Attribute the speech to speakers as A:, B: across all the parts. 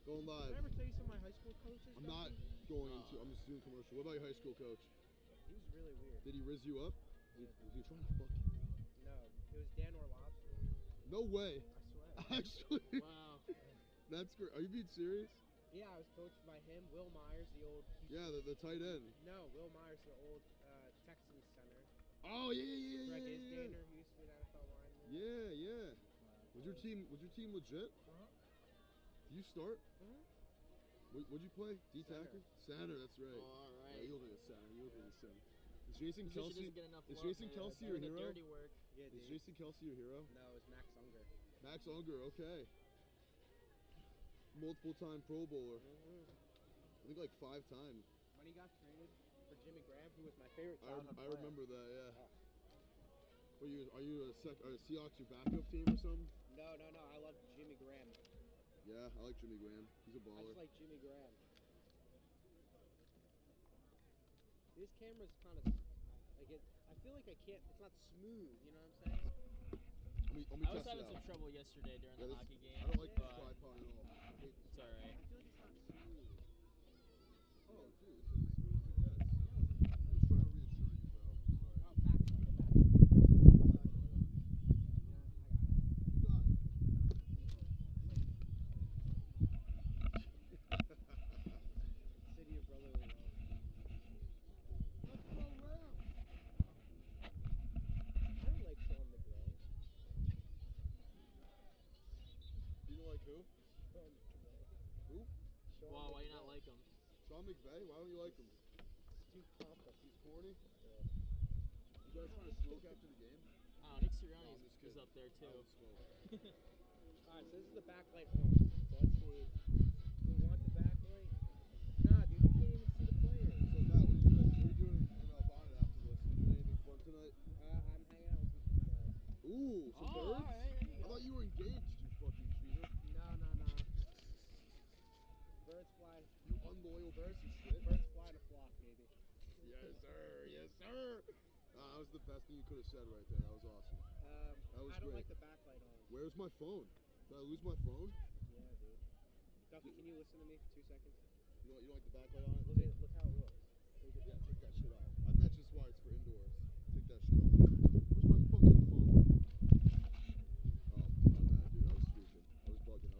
A: Going live.
B: Did I ever tell you some of my high school coaches?
A: I'm not going into. I'm just doing commercial. What about your high school coach?
B: He was really weird.
A: Did he riz you up?
B: Yeah.
A: Was he trying to fuck you?
B: No, it was Dan Orlovsky.
A: No way.
B: I swear.
A: Actually.
C: Wow.
A: That's great. Are you being serious?
B: Yeah, I was coached by him. Will Myers, the old.
A: Yeah, the tight end.
B: No, Will Myers, the old Texans center.
A: Oh yeah.
B: Greg Isdaner, who used to be an NFL lineman.
A: Yeah. Was your team legit? Did you start? What'd you play? D tackle? Center. That's right.
C: All right.
A: Yeah, you look like a center. Is Jason Kelsey?
C: Is
A: Jason Kelsey your hero?
C: Dirty work.
B: Yeah,
A: Is Jason Kelsey your hero?
B: No, it was Max Unger.
A: Max Unger. Okay. Multiple-time Pro Bowler. I think like 5 times.
B: When he got traded for Jimmy Graham, who was my favorite childhood
A: I
B: player.
A: remember that. Yeah.
B: Oh.
A: Are you a Seahawks your backup team or something?
B: No. I love Jimmy Graham.
A: Yeah, I like Jimmy Graham. He's a
B: I
A: baller.
B: just like Jimmy Graham. This camera's kind of like it. I feel like I can't. It's not smooth. You know what I'm saying?
A: Let me
C: I was
A: test
C: having
A: it out.
C: some trouble yesterday during the hockey game.
A: I don't like this
C: but
A: tripod at all. I hate this.
C: It's all right.
B: I feel like it's not smooth.
A: Oh, dude, this is as smooth as it gets. I'm just trying to reassure you, bro. Sorry.
B: Oh, backlight.
A: You got it.
B: City of brotherly love.
A: Let's go around.
B: I don't like Sean McVay.
A: You don't like who?
B: Sean McVay.
A: Who?
B: Sean
C: Wow, why you
B: McVay.
C: not like him?
A: Sean McVay? Why don't you like him?
B: He's too pompous.
A: He's corny?
B: Yeah.
A: You guys trying to smoke after the game?
C: Oh, Nick
A: No,
C: Sirianni
A: I'm just
C: is
A: kidding.
C: up there
A: I
C: too.
A: don't smoke.
B: Alright, so this is the backlight on. So let's see. Do we want the backlight? Nah, dude, you can't even see the players.
A: So, Matt, what are you doing in Bonnet after this? You doing anything fun tonight?
B: I'm hanging out with some females.
A: Ooh, some
C: Oh,
A: birds?
C: alright, there you
A: I
C: go.
A: thought you were engaged, you fucking cheater.
B: No. Birds fly.
A: You unloyal piece of shit.
B: Birds fly in a flock, baby.
A: Yes, sir. That was the best thing you could have said right there. That was awesome. That was
B: I don't
A: great.
B: like the backlight on.
A: Where's my phone? Did I lose my phone?
B: Yeah, dude. Duffy, can you listen to me for 2 seconds?
A: You don't like the backlight on it?
B: Look how it looks.
A: Yeah, take that shit off. I think that's just why it's for indoors. Take that shit off. Where's my fucking phone? Oh, my bad, dude. I was stupid. I was bugging.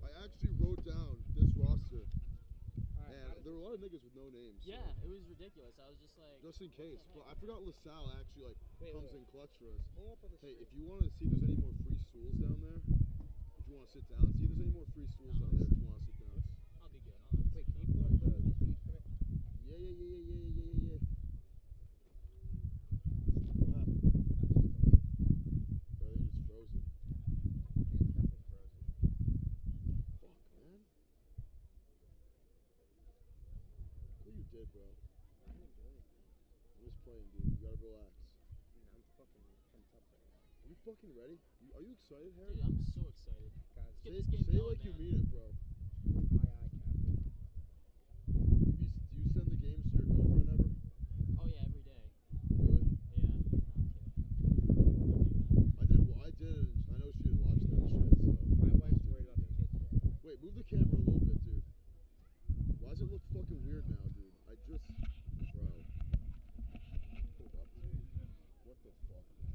A: I actually wrote down this roster, and there were a lot of niggas with no names. So
C: Yeah, it was ridiculous. I was just like,
A: just in case. But I forgot LaSalle actually comes in clutch for us.
B: Pull up on the
A: Hey,
B: street.
A: if you want to see if there's any more free stools down there, if you want to sit down, see if there's any more free stools down there if you want to sit down.
C: I'll be good.
B: Wait, can you pull up the feed for me?
A: Yeah.
B: What happened? That was just delayed.
A: Bro, they just frozen.
B: Yeah, it's definitely frozen.
A: Fuck, man. What you did, bro?
B: I didn't do anything.
A: I'm just playing, dude. You gotta relax.
B: Dude, I'm fucking pent up right now.
A: Are you fucking ready? Are you excited, Harry?
C: Dude, I'm so excited.
B: Guys,
C: Let's get this game
A: Say
C: going,
A: like you
C: man.
A: mean it, bro.
B: aye, Captain.
A: Do you send the games to your girlfriend ever?
C: Oh yeah, every day.
A: Really?
C: Yeah. No, I'm kidding. Don't do that.
A: I did. I know she didn't watch that shit, so.
B: My wife's worried about the kids, bro.
A: Wait, move the camera a little bit, dude. Why does it look fucking weird now, dude? Bro. Hold up, dude. What the fuck, man?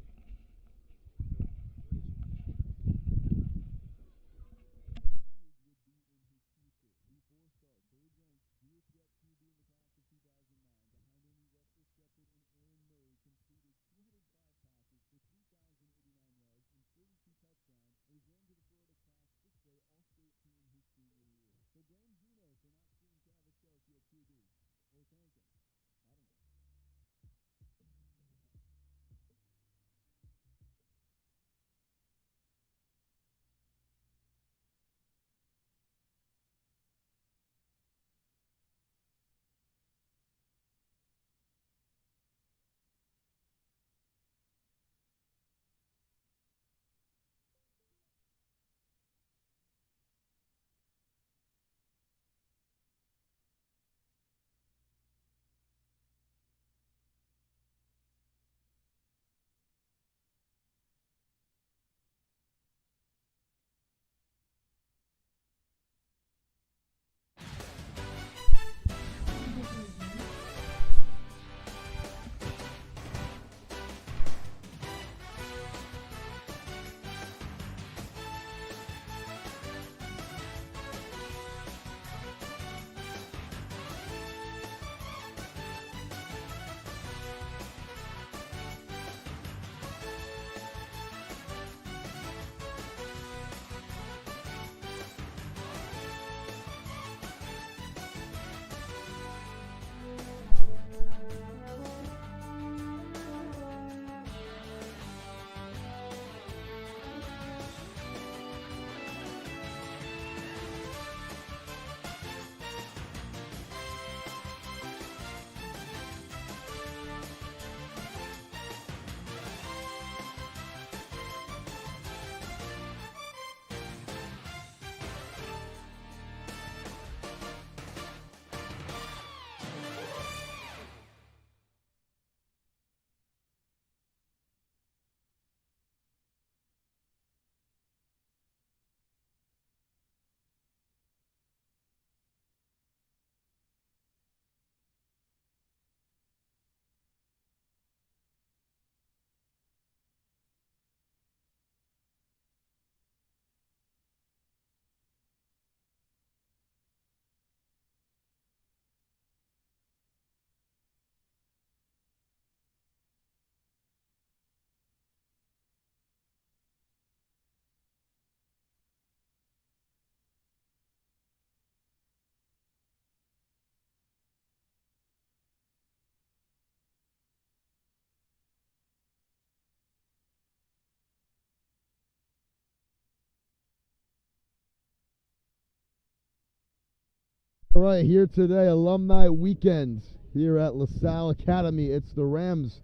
A: All right, here today, Alumni Weekend here at LaSalle Academy. It's the Rams,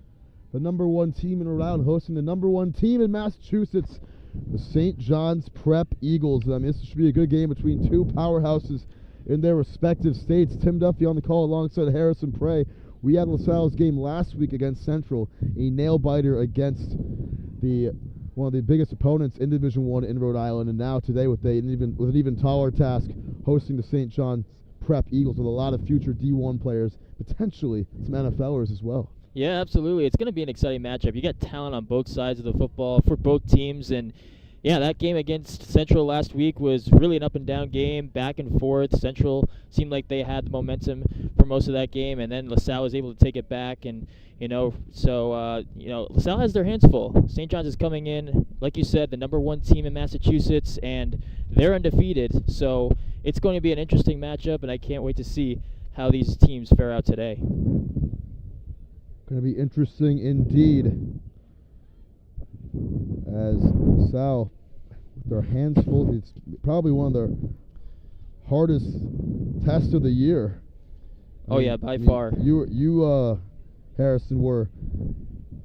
A: the #1 team in Rhode Island, hosting the #1 team in Massachusetts, the St. John's Prep Eagles. This should be a good game between two powerhouses in their respective states. Tim Duffy on the call alongside Harrison Prey. We had LaSalle's game last week against Central, a nail-biter against one of the biggest opponents in Division I in Rhode Island, and now today with an even taller task, hosting the St. John's Prep Eagles with a lot of future D1 players, potentially some NFLers as well.
C: Yeah, absolutely. It's going to be an exciting matchup. You got talent on both sides of the football for both teams, and yeah, that game against Central last week was really an up-and-down game, back and forth. Central seemed like they had the momentum for most of that game, and then LaSalle was able to take it back. And, LaSalle has their hands full. St. John's is coming in, like you said, the #1 team in Massachusetts, and they're undefeated. So it's going to be an interesting matchup, and I can't wait to see how these teams fare out today.
A: Going to be interesting indeed, as LaSalle, with their hands full, it's probably one of their hardest tests of the year.
C: By far.
A: You, Harrison, were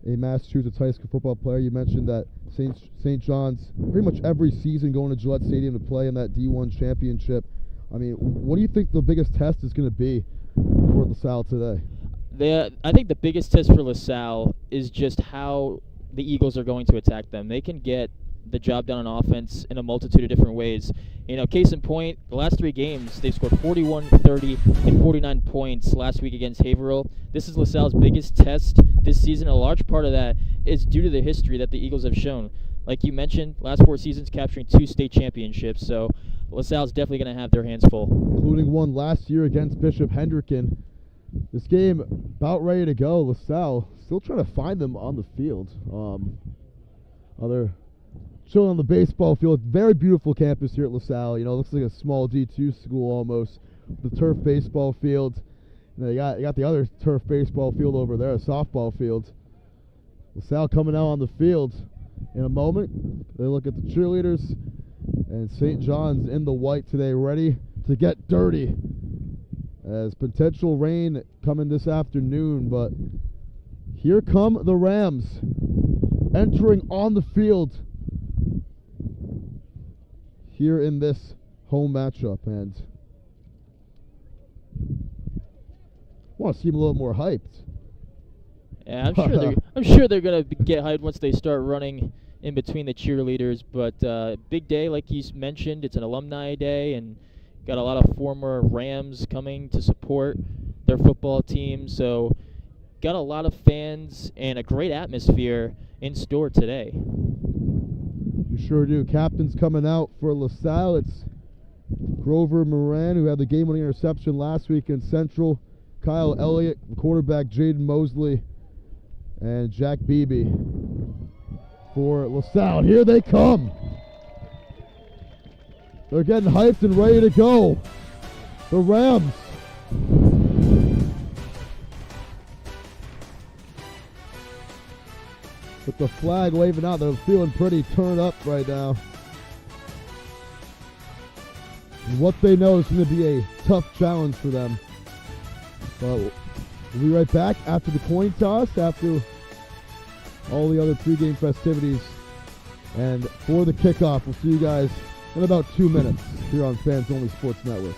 A: a Massachusetts high school football player. You mentioned that St. John's pretty much every season going to Gillette Stadium to play in that D1 championship. What do you think the biggest test is going to be for LaSalle today?
C: I think the biggest test for LaSalle is just how the Eagles are going to attack them. They can get the job done on offense in a multitude of different ways. Case in point, the last 3 games, they've scored 41, 30, and 49 points last week against Haverhill. This is LaSalle's biggest test this season. A large part of that is due to the history that the Eagles have shown. Like you mentioned, last 4 seasons capturing 2 state championships, so LaSalle's definitely going to have their hands full. Including
A: one last year against Bishop Hendricken. This game about ready to go. LaSalle still trying to find them on the field. They're chilling on the baseball field. Very beautiful campus here at LaSalle. Looks like a small D2 school almost. The turf baseball field. You got the other turf baseball field over there, a softball field. LaSalle coming out on the field in a moment. They look at the cheerleaders, and St. John's in the white today, ready to get dirty. As potential rain coming this afternoon, but here come the Rams entering on the field here in this home matchup, and I want to see them a little more hyped.
C: Yeah, I'm sure they're gonna get hyped once they start running in between the cheerleaders. But big day, like you mentioned, it's an alumni day, and got a lot of former Rams coming to support their football team. So got a lot of fans and a great atmosphere in store today.
A: We sure do. Captain's coming out for LaSalle. It's Grover Moran, who had the game-winning interception last week in Central. Kyle Elliott, quarterback Jaden Mosley, and Jack Beebe for LaSalle. Here they come. They're getting hyped and ready to go. The Rams. With the flag waving out, they're feeling pretty turned up right now. And what they know is going to be a tough challenge for them. But we'll be right back after the coin toss, after all the other pregame festivities. And for the kickoff, we'll see you guys in about 2 minutes here on Fans Only Sports Network.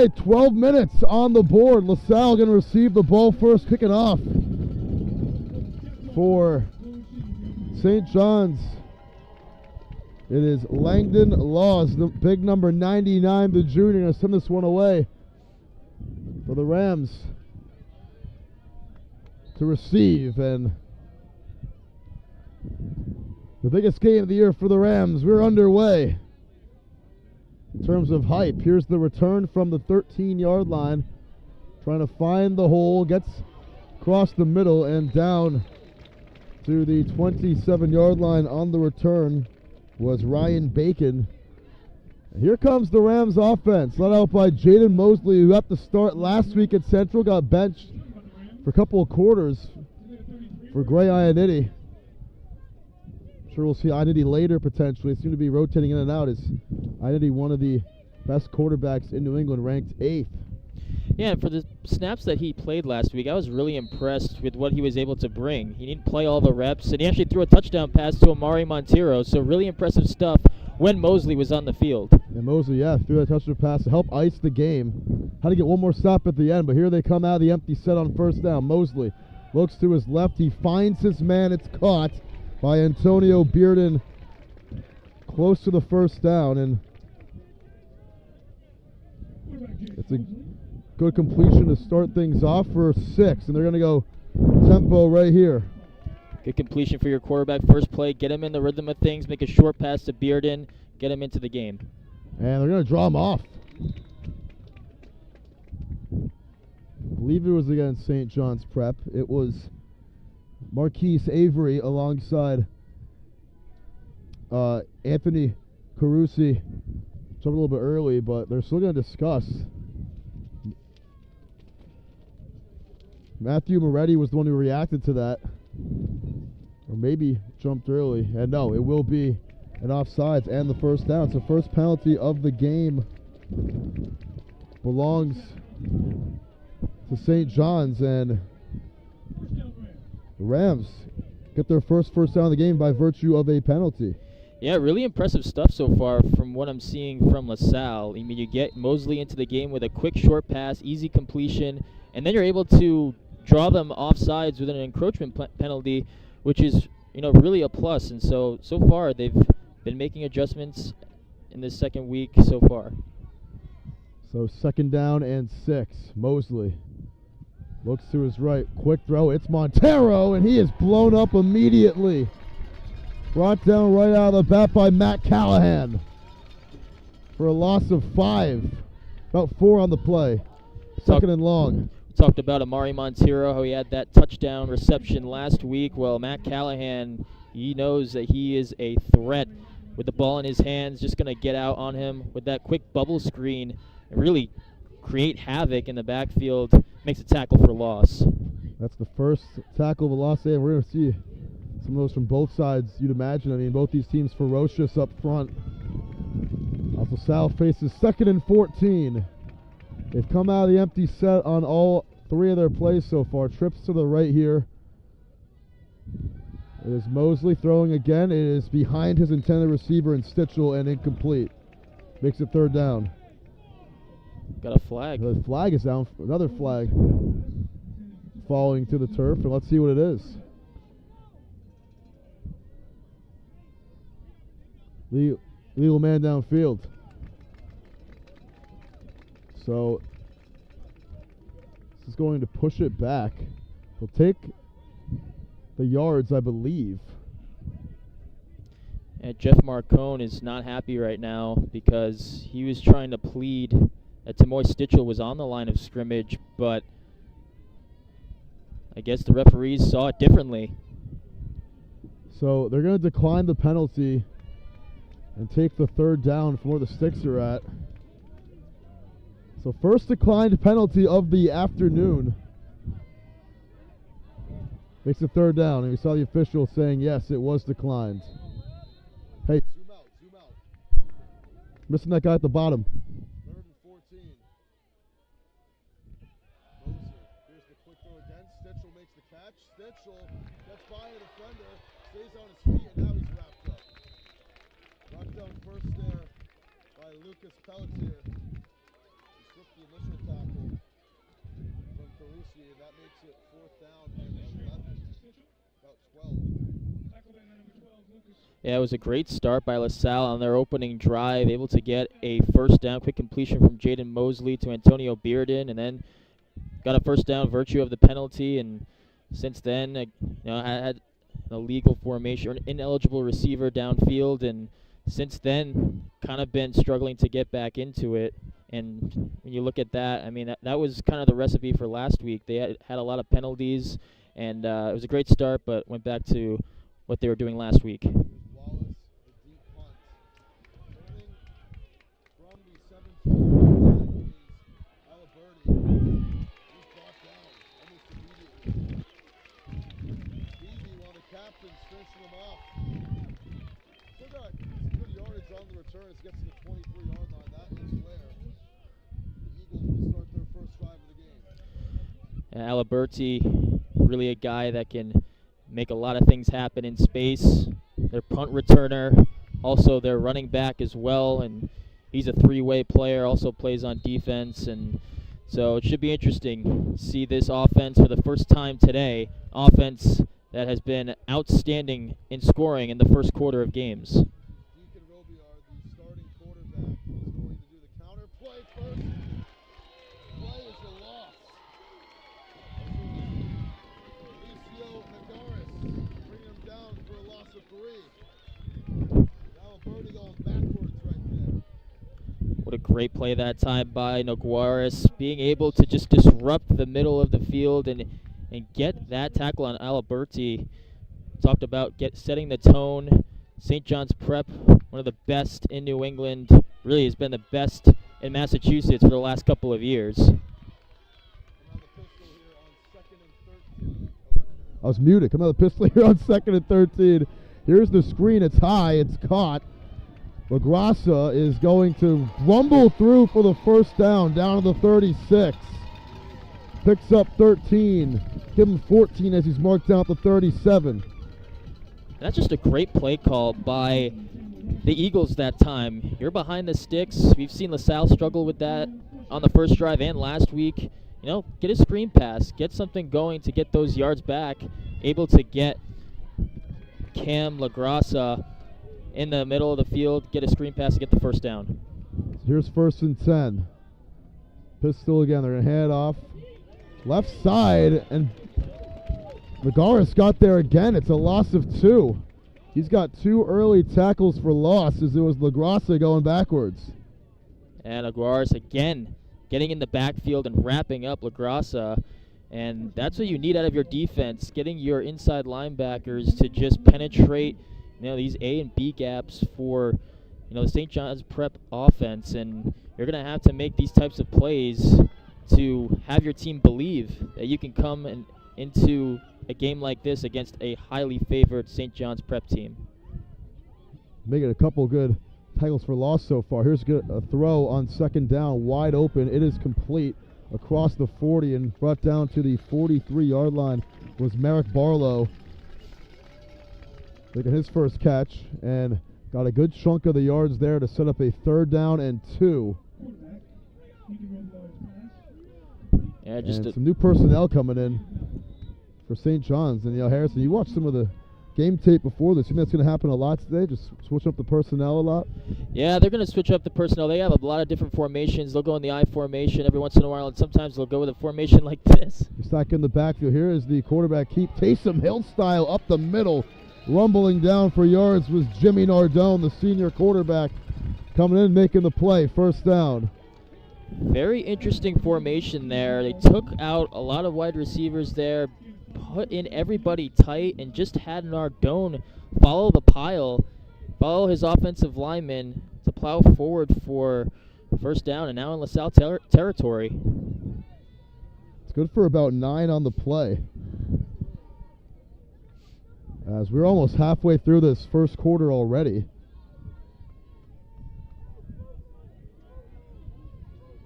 A: right, 12 minutes on the board. LaSalle going to receive the ball first, kicking off for St. John's. It is Langdon Laws, the big number 99, the junior, going to send this one away for the Rams to receive. And the biggest game of the year for the Rams, we're underway. In terms of hype, here's the return from the 13-yard line. Trying to find the hole, gets across the middle and down to the 27-yard line on the return was Ryan Bacon. And here comes the Rams offense, led out by Jaden Mosley, who had to start last week at Central, got benched for a couple of quarters for Gray Ionity. Sure, we'll see Ionity later potentially. They seem to be rotating in and out. Is Ionity one of the best quarterbacks in New England, ranked 8th?
C: Yeah, for the snaps that he played last week, I was really impressed with what he was able to bring. He didn't play all the reps, and he actually threw a touchdown pass to Amari Montero, so really impressive stuff when Mosley was on the field.
A: And Mosley, threw that touchdown pass to help ice the game. Had to get one more stop at the end, but here they come out of the empty set on first down. Mosley looks to his left. He finds his man. It's caught by Antonio Bearden close to the first down, and it's a good completion to start things off for 6, and they're going to go tempo right here.
C: Good completion for your quarterback. First play, get him in the rhythm of things, make a short pass to Bearden, get him into the game.
A: And they're going to draw him off. I believe it was against St. John's Prep. It was Marquise Avery alongside Anthony Carusi. Jumped a little bit early, but they're still going to discuss. Matthew Moretti was the one who reacted to that. Or maybe jumped early. And no, it will be an offsides and the first down. So first penalty of the game belongs to St. John's, and the Rams get their first down of the game by virtue of a penalty.
C: Yeah, really impressive stuff so far from what I'm seeing from LaSalle. I mean, you get Mosley into the game with a quick short pass, easy completion, and then you're able to draw them offsides with an encroachment penalty, which is, really a plus. And so far they've been making adjustments in this second week so far.
A: So second down and 6. Mosley looks to his right. Quick throw. It's Montero, and he is blown up immediately. Brought down right out of the bat by Matt Callahan for a loss of 5. About 4 on the play. Second and long.
C: Talked about Amari Montero, how he had that touchdown reception last week. Well, Matt Callahan, he knows that he is a threat with the ball in his hands, just going to get out on him with that quick bubble screen and really create havoc in the backfield. Makes a tackle for loss. That's
A: the first tackle of a loss, and we're going to see some of those from both sides, you'd imagine. I mean, both these teams ferocious up front. Also, Salle faces 2nd and 14. They've come out of the empty set on all 3 of their plays so far. Trips to the right here. It is Mosley throwing again. It is behind his intended receiver in Stitchell and incomplete. Makes it 3rd down.
C: Got a flag.
A: The flag is down. Another flag falling to the turf, and let's see what it is. Legal man downfield. So this is going to push it back. He'll take the yards, I believe.
C: And Jeff Marcone is not happy right now because he was trying to plead that Tamoy Stitchell was on the line of scrimmage, but I guess the referees saw it differently.
A: So they're going to decline the penalty and take the 3rd down from where the sticks are at. So first declined penalty of the afternoon. Makes it 3rd down, and we saw the official saying yes, it was declined. Hey, zoom out. Missing that guy at the bottom. 3rd and 14. Moser, here's the quick throw again. Stitchell makes the catch. Stitchell gets by a defender, stays on his feet, and now he's wrapped up. Knocked down first there by Lucas Pelletier. He slipped the initial tackle from Carusi, and that makes it 4th down and 11, about 12.
C: Yeah, it was a great start by LaSalle on their opening drive, able to get a first down, quick completion from Jaden Mosley to Antonio Bearden, and then got a first down virtue of the penalty, and since then, had a legal formation, or an ineligible receiver downfield, and since then, kind of been struggling to get back into it. And when you look at that, I mean, that was kind of the recipe for last week. They had a lot of penalties, and it was a great start, but went back to what they were doing last week.
A: Wallace, the deep punt. Turning from the 17 is Aliberti. He's brought down almost immediately. Stevie, one of the captains, finishing him off. Still got some good yardage on the return as he gets to the 23-yard line. That is where the Eagles will start their first drive of the game.
C: And Aliberti, really a guy that can make a lot of things happen in space. Their punt returner, also their running back as well, and he's a three-way player, also plays on defense, and so it should be interesting to see this offense for the first time today, offense that has been outstanding in scoring in the first quarter of games.
A: Deacon Robillard, the starting quarterback, is going to do the counter play first. Play is a loss. Alicio Nagaris bringing him down for a loss of 3. Aliberti going backwards right there.
C: What a great play that time by Nogueras, being able to just disrupt the middle of the field and get that tackle on Aliberti. Talked about setting the tone. St. John's Prep, one of the best in New England, really has been the best in Massachusetts for the last couple of years.
A: I was muted. Come out of the pistol here on 2nd and 13. Here's the screen. It's high. It's caught. LaGrassa is going to rumble through for the first down to the 36. Picks up 13. Give him 14 as he's marked down at the 37.
C: That's just a great play call by the Eagles that time. You're behind the sticks. We've seen LaSalle struggle with that on the first drive and last week. Get a screen pass, get something going to get those yards back, able to get Cam LaGrassa in the middle of the field, get a screen pass to get the first down.
A: Here's 1st and 10. Pistol again. They're going to hand off. Left side, and Nagaris got there again. It's a loss of 2. He's got 2 early tackles for loss as it was LaGrassa going backwards.
C: And Nagaris again getting in the backfield and wrapping up LaGrassa. And that's what you need out of your defense, getting your inside linebackers to just penetrate these A and B gaps for the St. John's Prep offense. And you're going to have to make these types of plays to have your team believe that you can come into a game like this against a highly favored St. John's Prep team.
A: Making a couple good tackles for loss so far. Here's a throw on 2nd down, wide open. It is complete across the 40 and brought down to the 43-yard line was Merrick Barlow. Making his first catch and got a good chunk of the yards there to set up a 3rd down and 2.
C: Yeah, just
A: some new personnel coming in for St. John's. And Harrison, you watched some of the game tape before this. You think that's going to happen a lot today? Just switch up the personnel a lot?
C: Yeah, they're going to switch up the personnel. They have a lot of different formations. They'll go in the I formation every once in a while, and sometimes they'll go with a formation like this.
A: Stack in the backfield. Here is the quarterback keep. Taysom Hill style up the middle. Rumbling down for yards was Jimmy Nardone, the senior quarterback, coming in making the play. 1st down.
C: Very interesting formation there. They took out a lot of wide receivers there, put in everybody tight, and just had Nardone follow the pile, follow his offensive lineman to plow forward for 1st down, and now in LaSalle territory.
A: It's good for about 9 on the play. As we're almost halfway through this first quarter already.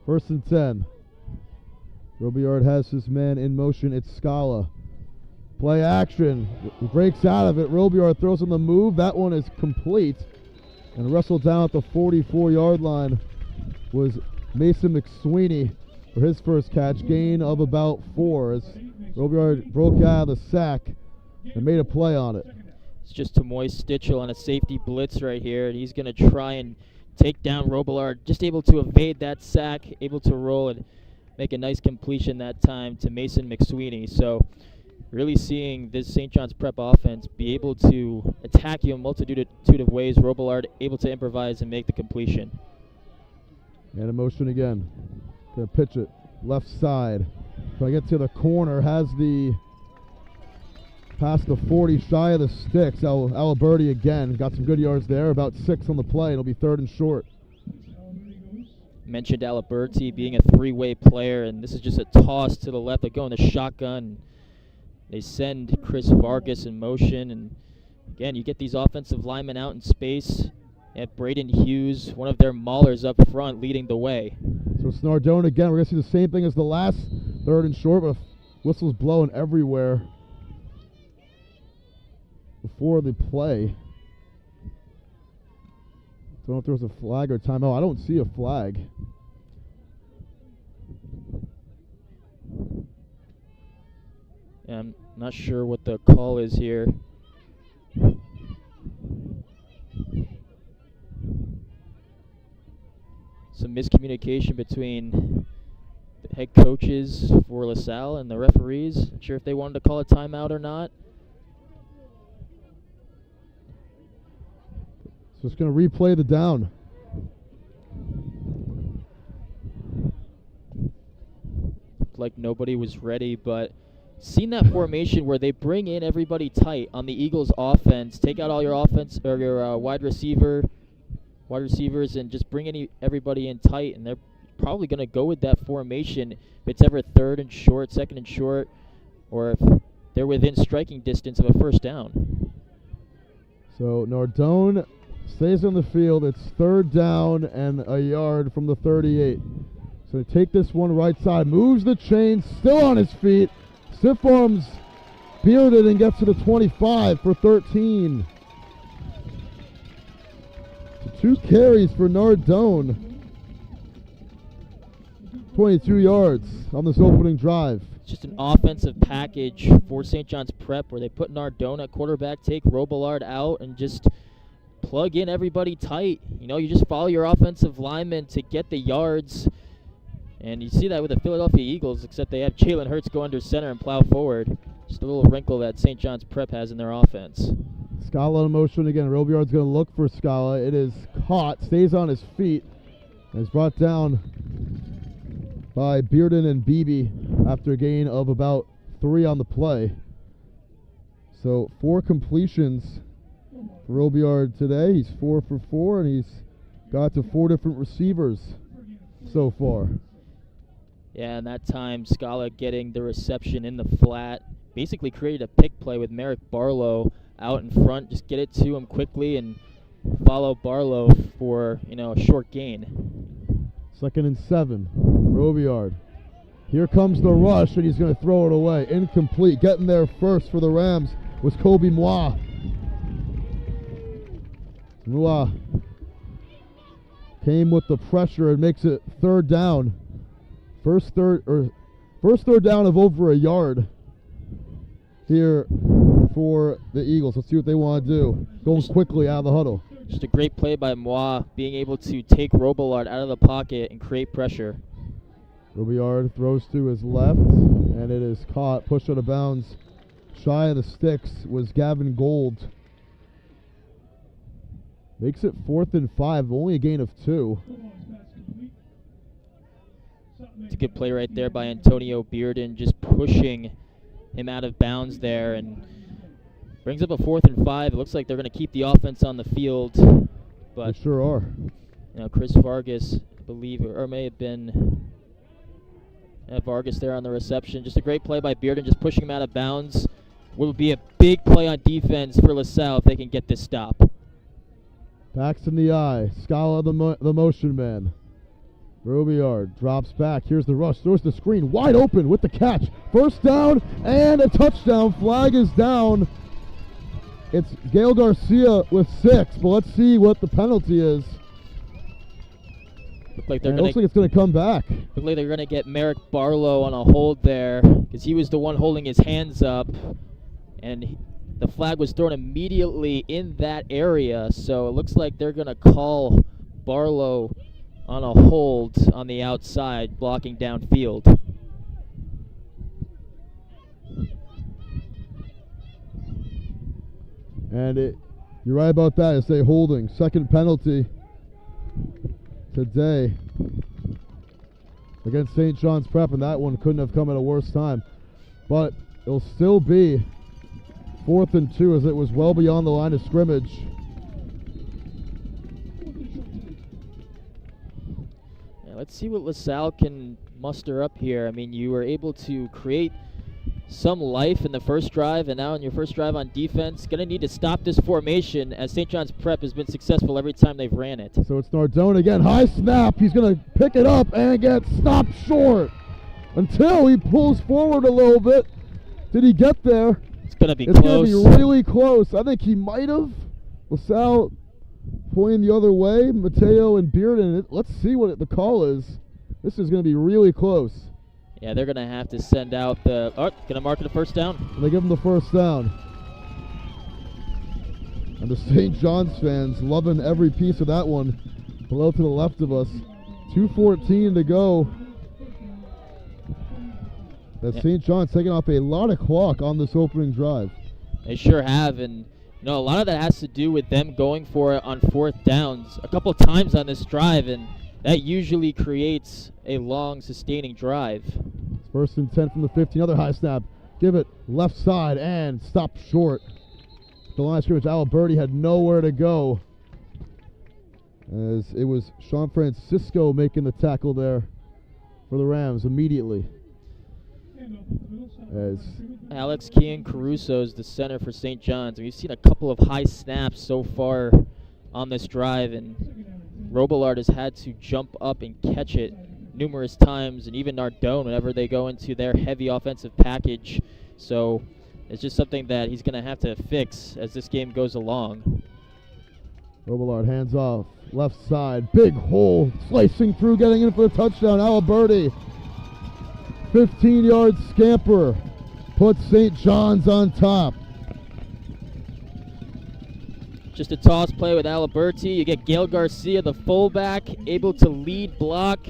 A: 1st and 10. Robillard has his man in motion. It's Scala. Play action. Breaks out of it. Robillard throws on the move. That one is complete. And wrestled down at the 44-yard line was Mason McSweeney. for his first catch. Gain of about 4 as Robillard broke out of the sack and made a play on it.
C: It's just Tamoy Stitchell on a safety blitz right here, and he's going to try and take down Robillard. Just able to evade that sack, able to roll and make a nice completion that time to Mason McSweeney. So really seeing this St. John's Prep offense be able to attack you in a multitude of ways. Robillard able to improvise and make the completion.
A: And in motion again. Gonna pitch it left side. Try to get to the corner. Has the past the 40, shy of the sticks. Aliberti again. Got some good yards there. About 6 on the play. It'll be 3rd and short.
C: Mentioned Aliberti being a 3-way player, and this is just a toss to the left. They go in the shotgun. They send Chris Vargas in motion, and again, you get these offensive linemen out in space. And Braden Hughes, one of their maulers up front, leading the way.
A: So it's Nardone again. We're going to see the same thing as the last 3rd and short, but whistles blowing everywhere before the play. Don't know if there was a flag or timeout. I don't see a flag.
C: Yeah, I'm not sure what the call is here. Some miscommunication between the head coaches for LaSalle and the referees. Not sure if they wanted to call a timeout or not.
A: So it's going to replay the down.
C: Looked like nobody was ready, but seen that formation where they bring in everybody tight on the Eagles offense, take out all your offense or your wide receivers, and just bring everybody in tight, and they're probably going to go with that formation if it's ever 3rd and short, 2nd and short, or if they're within striking distance of a 1st down.
A: So Nardone stays on the field. It's 3rd down and a yard from the 38. So they take this one right side, moves the chain, still on his feet, stiff arms Bearded and gets to the 25 for 13. 2 carries for Nardone. 22 yards on this opening drive.
C: It's just an offensive package for St. John's Prep where they put Nardone at quarterback, take Robillard out, and just plug in everybody tight. You know, you just follow your offensive linemen to get the yards. And you see that with the Philadelphia Eagles, except they have Jalen Hurts go under center and plow forward. Just a little wrinkle that St. John's Prep has in their offense.
A: Scala in motion again. Robillard's going to look for Scala. It is caught, stays on his feet, and is brought down by Bearden and Beebe after a gain of about 3 on the play. So 4 completions for Robillard today. He's 4 for 4, and he's got to 4 different receivers so far.
C: Yeah, and that time Scala getting the reception in the flat. Basically created a pick play with Merrick Barlow out in front. Just get it to him quickly and follow Barlow for, a short gain. 2nd and 7.
A: Robillard. Here comes the rush, and he's going to throw it away. Incomplete. Getting there first for the Rams was Kobe Moi. Moi came with the pressure and makes it 3rd down. First third down of over a yard here for the Eagles. Let's see what they want to do. Going quickly out of the huddle.
C: Just a great play by Moi, being able to take Robillard out of the pocket and create pressure.
A: Robillard throws to his left, and it is caught, pushed out of bounds. Shy of the sticks was Gavin Gold. Makes it 4th and 5, only a gain of 2.
C: It's a good play right there by Antonio Bearden, just pushing him out of bounds there, and brings up a 4th and 5. It looks like they're going to keep the offense on the field, but
A: they sure are.
C: Chris Vargas, I believe, or may have been Vargas there on the reception. Just a great play by Bearden, just pushing him out of bounds. Will be a big play on defense for LaSalle if they can get this stop.
A: Backs in the eye. Scala the motion man. Robillard drops back. Here's the rush. Throws the screen. Wide open with the catch. 1st down and a touchdown. Flag is down. It's Gail Garcia with 6, but let's see what the penalty is.
C: Looks like
A: it looks like it's going to come back.
C: Look like they're going to get Merrick Barlow on a hold there because he was the one holding his hands up. And the flag was thrown immediately in that area. So it looks like they're going to call Barlow on a hold on the outside, blocking downfield.
A: And you're right about that. It's a holding. Second penalty today against St. John's Prep, and that one couldn't have come at a worse time. But it'll still be 4th and 2 as it was well beyond the line of scrimmage.
C: Yeah, let's see what LaSalle can muster up here. I mean, you were able to create some life in the first drive, and now in your first drive on defense, going to need to stop this formation as St. John's Prep has been successful every time they've ran it.
A: So it's Nardone again. High snap. He's going to pick it up and get stopped short until he pulls forward a little bit. Did he get there?
C: It's going to be
A: close. It's going to be really close. I think he might have. LaSalle pointing the other way. Mateo and Bearden. Let's see what the call is. This is going to be really close.
C: Yeah, they're going to have to send out the... Oh, going to mark it a first down.
A: And they give him the first down. And the St. John's fans loving every piece of that one. Below to the left of us. 2:14 to go. That St. John's taking off a lot of clock on this opening drive.
C: They sure have, and a lot of that has to do with them going for it on 4th downs a couple times on this drive, and that usually creates a long, sustaining drive.
A: 1st and 10 from the 15. Another high snap. Give it left side and stop short. The line of scrimmage, Alberti had nowhere to go, as it was Sean Francisco making the tackle there for the Rams immediately. As
C: Alex Kean Caruso is the center for St. John's. We've seen a couple of high snaps so far on this drive, and Robillard has had to jump up and catch it numerous times, and even Nardone whenever they go into their heavy offensive package. So it's just something that he's going to have to fix as this game goes along.
A: Robillard hands off, left side, big hole, slicing through, getting in for the touchdown. Alberti, 15-yard scamper, puts St. John's on top.
C: Just a toss play with Alberti. You get Gail Garcia, the fullback, able to lead block.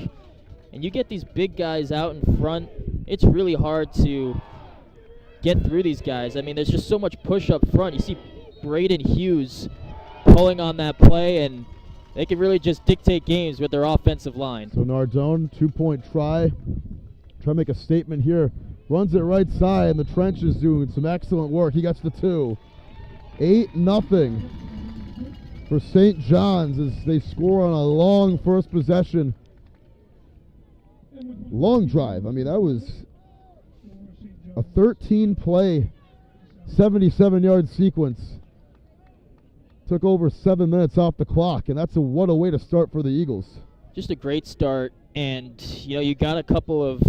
C: And you get these big guys out in front. It's really hard to get through these guys. I mean, there's just so much push up front. You see Braden Hughes pulling on that play, and they can really just dictate games with their offensive line.
A: So Nardone, 2-point try. Try to make a statement here. Runs it right side in the trenches, doing some excellent work. He gets the 2. 8-0 for St. John's as they score on a long first possession. Long drive. I mean, that was a 13-play, 77-yard sequence. Took over 7 minutes off the clock, and what a way to start for the Eagles.
C: Just a great start, and you got a couple of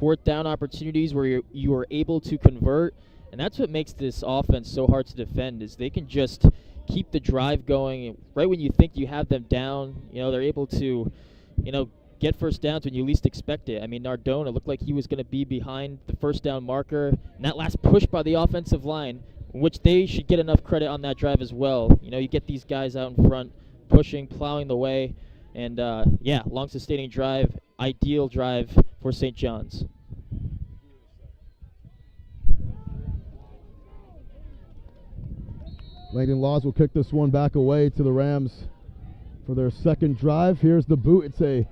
C: 4th down opportunities where you were able to convert, and that's what makes this offense so hard to defend, is they can just keep the drive going right when you think you have them down. They're able to get first downs when you least expect it. I mean, Nardone, it looked like he was going to be behind the first down marker, and that last push by the offensive line, which they should get enough credit on that drive as well. You get these guys out in front pushing, plowing the way, and long sustaining drive, ideal drive for St. John's.
A: Langdon Laws will kick this one back away to the Rams for their second drive. Here's the boot. It's a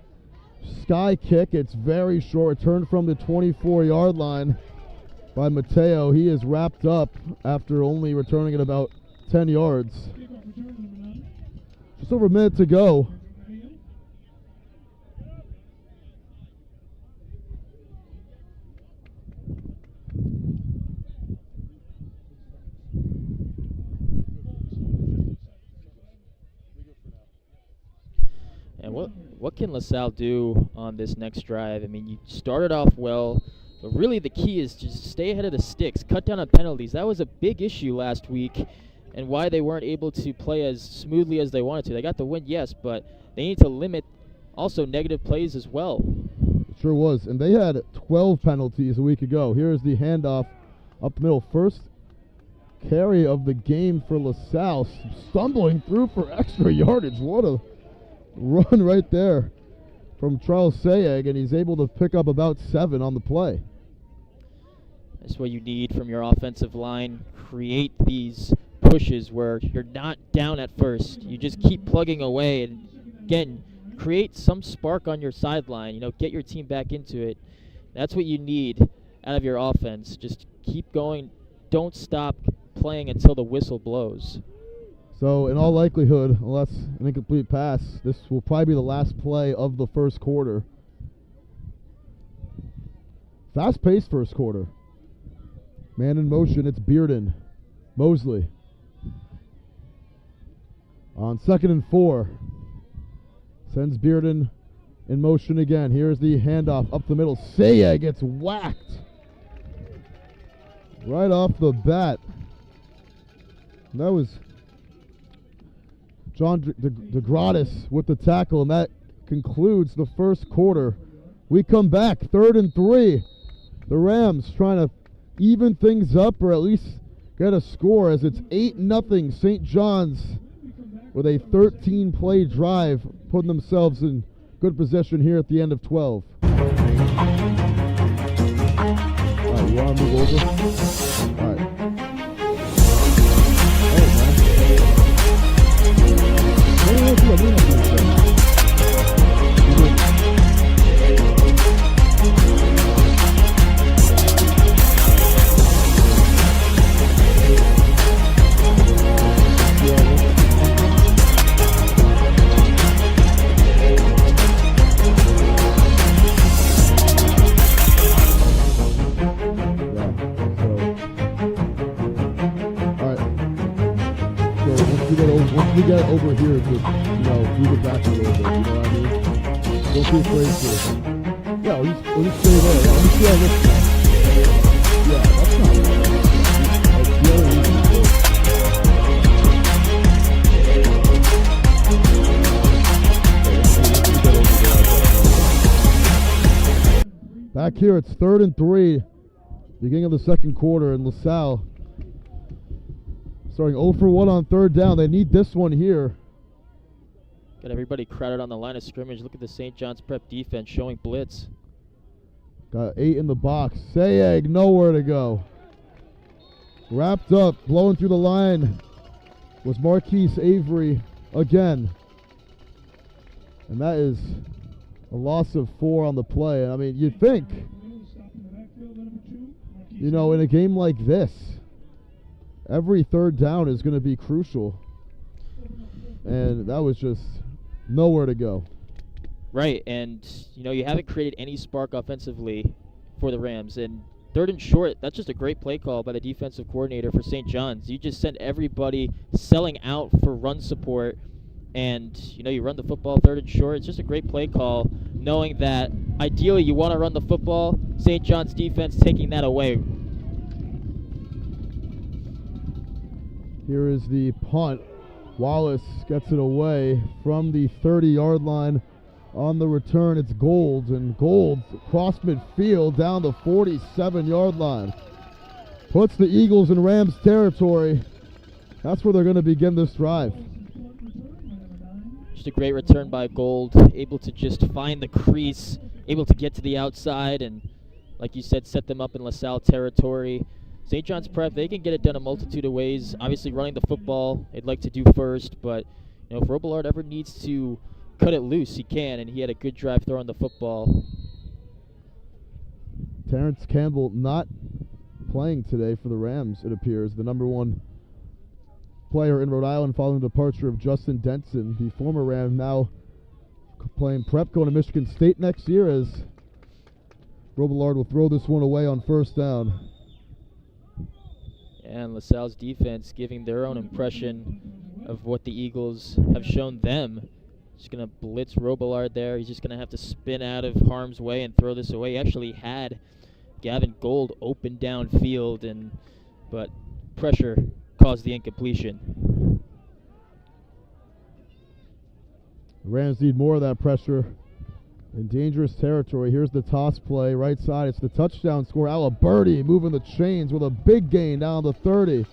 A: sky kick. It's very short. Returned from the 24-yard line by Mateo. He is wrapped up after only returning it about 10 yards. Just over a minute to go.
C: And what can LaSalle do on this next drive? I mean, you started off well, but really the key is to just stay ahead of the sticks, cut down on penalties. That was a big issue last week, and why they weren't able to play as smoothly as they wanted to. They got the win, yes, but they need to limit also negative plays as well.
A: Sure was. And they had 12 penalties a week ago. Here's the handoff up the middle. First carry of the game for LaSalle. Stumbling through for extra yardage. What a run right there from Charles Sayeg, and he's able to pick up about 7 on the play.
C: That's what you need from your offensive line. Create these pushes where you're not down at first. You just keep plugging away, and again, create some spark on your sideline. Get your team back into it. That's what you need out of your offense. Just keep going. Don't stop playing until the whistle blows.
A: So, in all likelihood, unless an incomplete pass, this will probably be the last play of the first quarter. Fast-paced first quarter. Man in motion, it's Bearden. Mosley. On 2nd and 4. Sends Bearden in motion again. Here's the handoff up the middle. Sayeg gets whacked right off the bat. And that was John DeGratis with the tackle, and that concludes the first quarter. We come back, 3rd and 3. The Rams trying to even things up or at least get a score as it's 8-0 St. John's with a 13-play drive, putting themselves in good position here at the end of 12. All right, you want to move over? All right. Once we get over here, just, move it back a little bit, you know what I mean? Don't be afraid to. Yeah, we'll just stay there. Yeah, let me see how this goes. Yeah, that's not bad. That's the other reason. Back here, it's 3rd and 3. Beginning of the second quarter, and LaSalle starting 0 for 1 on 3rd down. They need this one here.
C: Got everybody crowded on the line of scrimmage. Look at the St. John's Prep defense showing blitz.
A: Got 8 in the box. Sayeg, nowhere to go. Wrapped up, blowing through the line was Marquise Avery again. And that is a loss of 4 on the play. I mean, you'd think, in a game like this, every 3rd down is going to be crucial. And that was just nowhere to go.
C: Right, and, you haven't created any spark offensively for the Rams. And 3rd and short, that's just a great play call by the defensive coordinator for St. John's. You just sent everybody selling out for run support. And, you run the football 3rd and short. It's just a great play call, knowing that ideally you want to run the football. St. John's defense taking that away.
A: Here is the punt. Wallace gets it away from the 30-yard line. On the return, it's Gold, and Gold across midfield down the 47-yard line. Puts the Eagles in Rams territory. That's where they're going to begin this drive.
C: Just a great return by Gold, able to just find the crease, able to get to the outside, and like you said, set them up in LaSalle territory. St. John's Prep, they can get it done a multitude of ways. Obviously, running the football, they'd like to do first, but if Robillard ever needs to cut it loose, he can, and he had a good drive throwing the football.
A: Terrence Campbell not playing today for the Rams, it appears. The number 1 player in Rhode Island following the departure of Justin Denson, the former Ram, now playing prep, going to Michigan State next year, as Robillard will throw this one away on 1st down.
C: And LaSalle's defense giving their own impression of what the Eagles have shown them. Just going to blitz Robillard there. He's just going to have to spin out of harm's way and throw this away. He actually had Gavin Gold open downfield, but pressure caused the incompletion.
A: The Rams need more of that pressure in dangerous territory. Here's the toss play, right side. It's the touchdown score. Aliberti moving the chains with a big gain down the 30.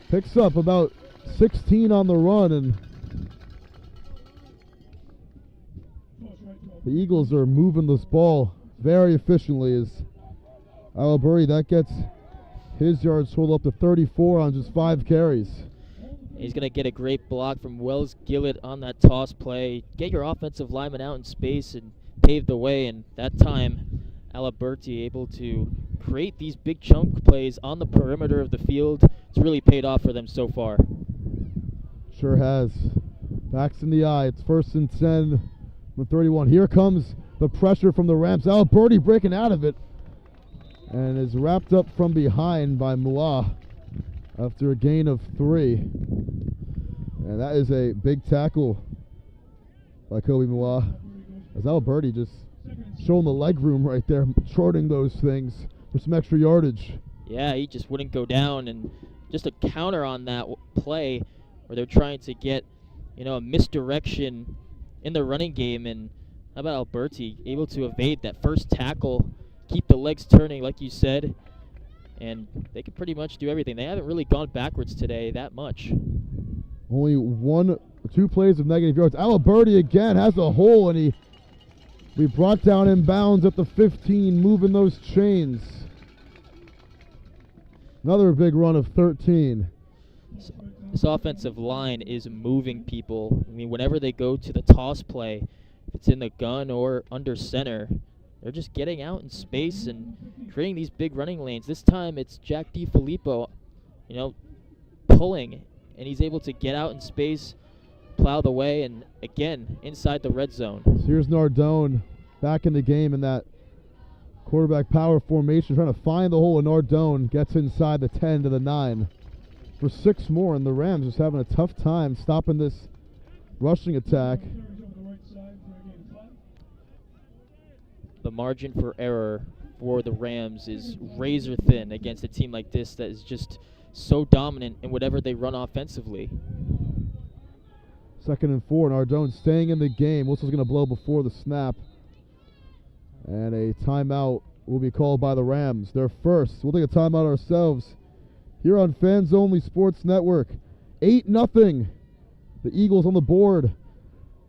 A: Picks up about 16 on the run, and the Eagles are moving this ball very efficiently as Aliberti, that gets his yards total up to 34 on just 5 carries.
C: He's going to get a great block from Wells Gillett on that toss play. Get your offensive lineman out in space and pave the way. And that time, Aliberti able to create these big chunk plays on the perimeter of the field. It's really paid off for them so far.
A: Sure has. Backs in the eye. It's 1st and 10 from 31. Here comes the pressure from the Rams. Aliberti breaking out of it and is wrapped up from behind by Mua after a gain of 3. And that is a big tackle by Kobe Mua. As Aliberti just showing the leg room right there, charting those things for some extra yardage.
C: Yeah, he just wouldn't go down. And just a counter on that play where they're trying to get, a misdirection in the running game. And how about Aliberti able to evade that first tackle, keep the legs turning like you said, and they can pretty much do everything. They haven't really gone backwards today that much.
A: Only 1 or 2 plays of negative yards. Aliberti again has a hole, and we brought down inbounds at the 15, moving those chains. Another big run of 13.
C: This offensive line is moving people. I mean, whenever they go to the toss play, if it's in the gun or under center, they're just getting out in space and creating these big running lanes. This time it's Jack DiFilippo, pulling, and he's able to get out in space, plow the way, and again, inside the red zone.
A: So here's Nardone back in the game in that quarterback power formation, trying to find the hole, and Nardone gets inside the 10 to the 9 for 6 more, and the Rams just having a tough time stopping this rushing attack.
C: The margin for error for the Rams is razor thin against a team like this that is just so dominant in whatever they run offensively.
A: 2nd and 4, Nardone staying in the game. Whistle's going to blow before the snap. And a timeout will be called by the Rams. They're first. We'll take a timeout ourselves here on Fans Only Sports Network. 8-0. The Eagles on the board.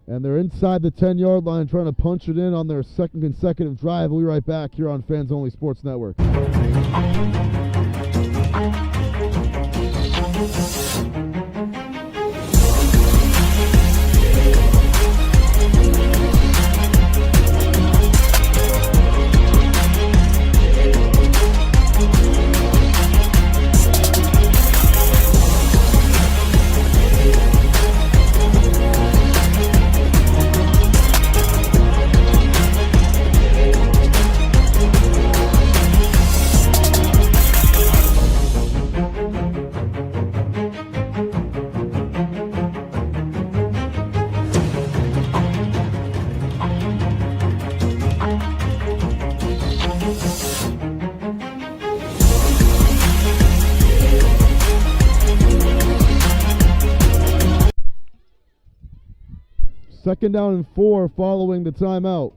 A: And they're inside the 10-yard line trying to punch it in on their 2nd consecutive drive. We'll be right back here on Fans Only Sports Network. Second down and 4 following the timeout.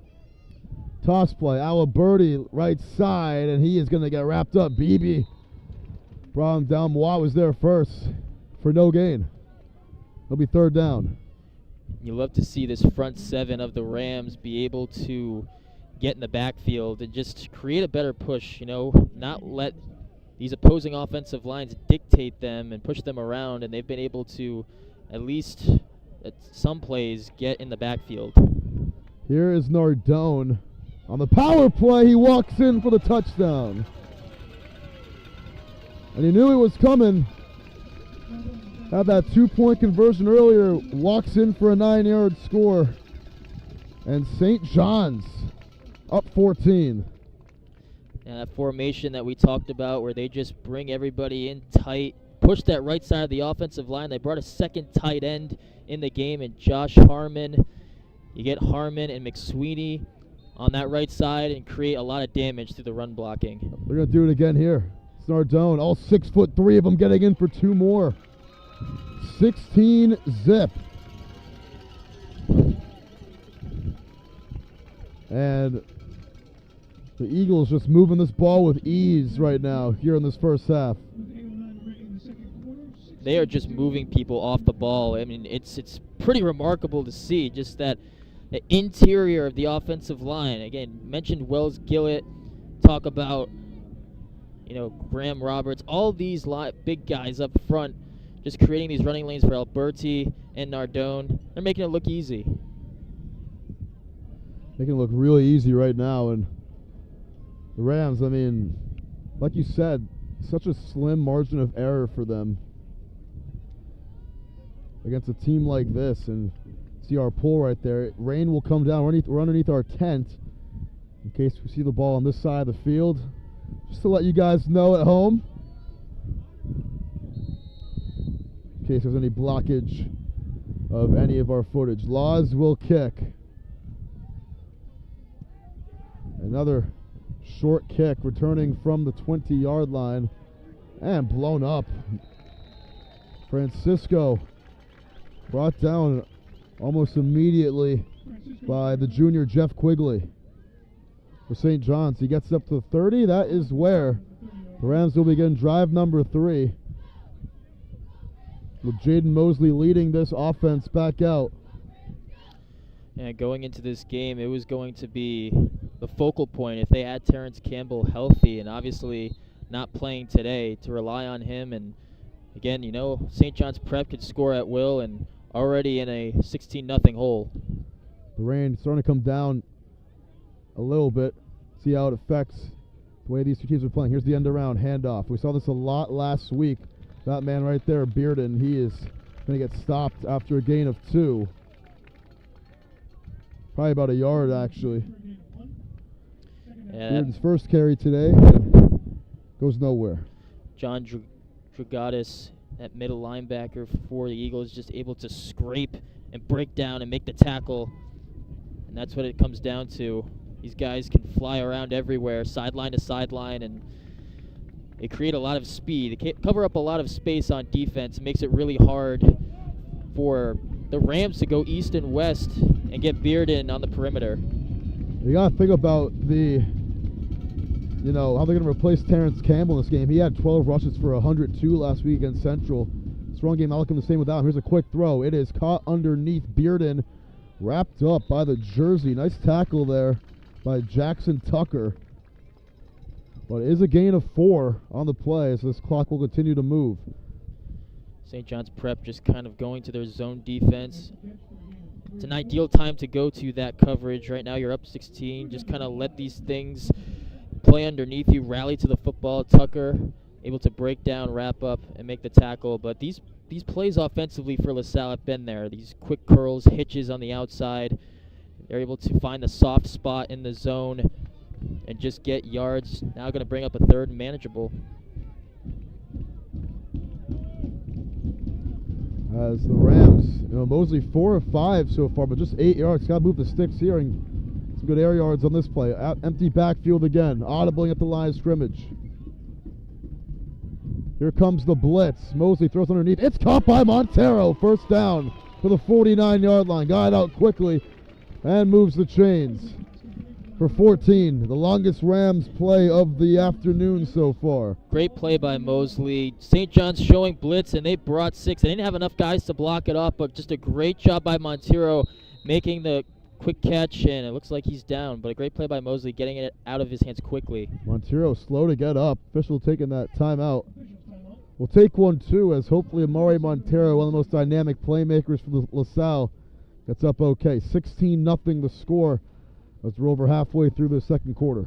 A: Toss play. Aliberti right side, and he is going to get wrapped up. Beebe brought him down. Moi was there first for no gain. It'll be 3rd down.
C: You love to see this front 7 of the Rams be able to get in the backfield and just create a better push, not let these opposing offensive lines dictate them and push them around, and they've been able to at least at some plays get in the backfield.
A: Here is Nardone on the power play. He walks in for the touchdown. And he knew it was coming. Had that 2-point conversion earlier. Walks in for a 9-yard score. And St. John's up 14.
C: And that formation that we talked about where they just bring everybody in tight, push that right side of the offensive line. They brought a 2nd tight end in the game, and Josh Harmon. You get Harmon and McSweeney on that right side and create a lot of damage through the run blocking.
A: They're going to do it again here. It's Nardone, all 6'3" of them getting in for 2 more. 16 zip. And the Eagles just moving this ball with ease right now here in this first half.
C: They are just moving people off the ball. I mean, it's pretty remarkable to see just that the interior of the offensive line. Again, mentioned Wells Gillett, talk about, Graham Roberts, all these big guys up front just creating these running lanes for Alberti and Nardone. They're making it look easy.
A: Making it look really easy right now. And the Rams, I mean, like you said, such a slim margin of error for them against a team like this. And see our pool right there. Rain will come down. We're underneath our tent in case we see the ball on this side of the field. Just to let you guys know at home, in case there's any blockage of any of our footage. Laws will kick. Another short kick returning from the 20-yard line and blown up. Francisco brought down almost immediately by the junior Jeff Quigley for St. John's. He gets up to 30. That is where the Rams will begin drive number 3, with Jaden Mosley leading this offense back out.
C: And going into this game, it was going to be the focal point if they had Terrence Campbell healthy, and obviously not playing today, to rely on him. And again, St. John's Prep could score at will and already in a 16-0 hole.
A: The rain starting to come down a little bit. See how it affects the way these two teams are playing. Here's the end around handoff. We saw this a lot last week. That man right there, Bearden, he is going to get stopped after a gain of 2. Probably about a yard, actually.
C: Yeah,
A: Bearden's first carry today goes nowhere.
C: John Dragatis, that middle linebacker for the Eagles, just able to scrape and break down and make the tackle. And that's what it comes down to. These guys can fly around everywhere, sideline to sideline, and they create a lot of speed. They cover up a lot of space on defense. It makes it really hard for the Rams to go east and west and get Bearden on the perimeter.
A: You got to think about how they're going to replace Terrence Campbell in this game. He had 12 rushes for 102 last week against Central. Strong game, not looking the same without him. Here's a quick throw. It is caught underneath Bearden, wrapped up by the jersey. Nice tackle there by Jackson Tucker. But it is a gain of 4 on the play, so this clock will continue to move.
C: St. John's Prep just kind of going to their zone defense. It's an ideal time to go to that coverage. Right now you're up 16. Just kind of let these things play underneath you, rally to the football. Tucker able to break down, wrap up, and make the tackle. But these plays offensively for LaSalle have been there. These quick curls, hitches on the outside. They're able to find the soft spot in the zone and just get yards. Now going to bring up a third and manageable.
A: As the Rams, Mosley 4 of 5 so far, but just 8 yards. Got to move the sticks here and some good air yards on this play. Empty backfield again, audibling at the line of scrimmage. Here comes the blitz. Mosley throws underneath. It's caught by Montero. First down to the 49-yard line. Got it out quickly and moves the chains for 14. The longest Rams play of the afternoon so far.
C: Great play by Mosley. St. John's showing blitz, and they brought 6. They didn't have enough guys to block it off, but just a great job by Montero making the quick catch, and it looks like he's down, but a great play by Mosley getting it out of his hands quickly.
A: Montero slow to get up. Official taking that timeout. We'll take one, too, as hopefully Amari Montero, one of the most dynamic playmakers for the LaSalle, gets up okay. 16-0 the score as we're over halfway through the second quarter.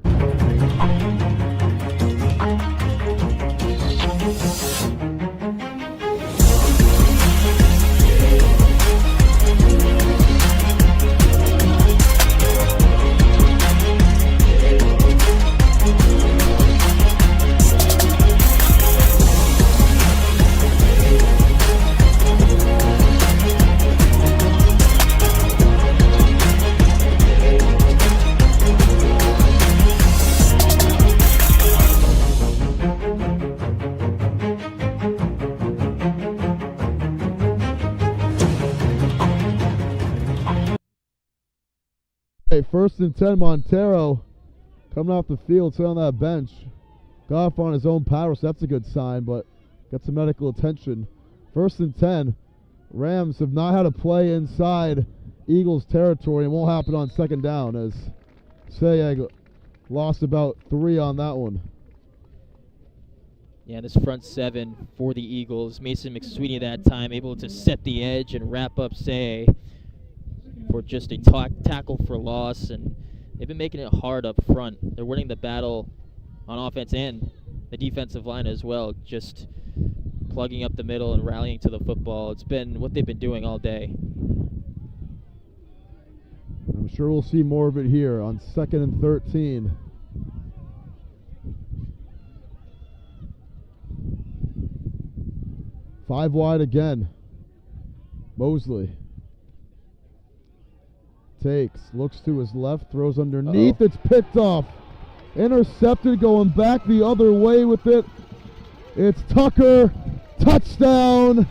A: Hey, 1st and 10, Montero coming off the field, sitting on that bench. Got off on his own power, so that's a good sign, but got some medical attention. 1st and 10. Rams have not had a play inside Eagles territory. It won't happen on 2nd down as Salle lost about 3 on that one.
C: Yeah, this front 7 for the Eagles. Mason McSweeney that time able to set the edge and wrap up Salle for just a tackle for loss, and they've been making it hard up front. They're winning the battle on offense and the defensive line as well, just plugging up the middle and rallying to the football. It's been what they've been doing all day.
A: I'm sure we'll see more of it here on 2nd and 13. Five wide again. Mosley takes, looks to his left, throws underneath. It's picked off. Intercepted, going back the other way with it. It's Tucker. Touchdown,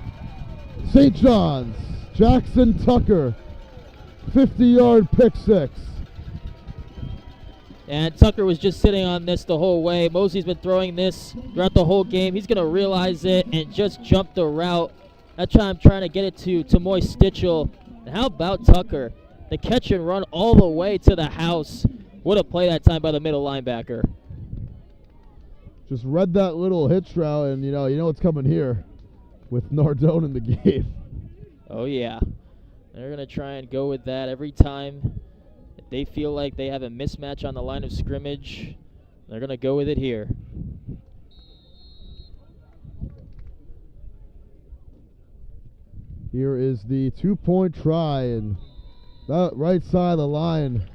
A: St. John's. Jackson Tucker, 50-yard pick six.
C: And Tucker was just sitting on this the whole way. Mosley's been throwing this throughout the whole game. He's going to realize it and just jump the route. That time trying to get it to Tamoy Stitchell. And how about Tucker? The catch and run all the way to the house. What a play that time by the middle linebacker.
A: Just read that little hitch route, and you know what's coming here with Nardone in the game.
C: Oh, yeah. They're going to try and go with that every time. If they feel like they have a mismatch on the line of scrimmage, they're going to go with it here.
A: Here is the 2-point try, and that right side of the line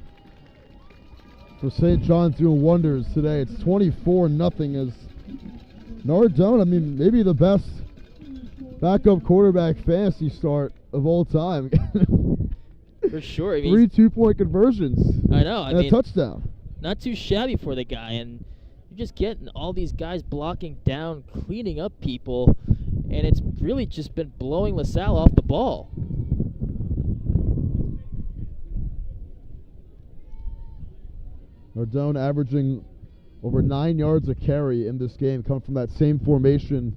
A: for St. John's doing wonders today. It's 24-0 as Nardone, I mean, maybe the best backup quarterback fantasy start of all time.
C: For sure. I mean,
A: 3 2-point conversions.
C: I know.
A: And a touchdown.
C: Not too shabby for the guy, and you're just getting all these guys blocking down, cleaning up people, and it's really just been blowing LaSalle off the ball.
A: Nardone averaging over 9 yards a carry in this game, coming from that same formation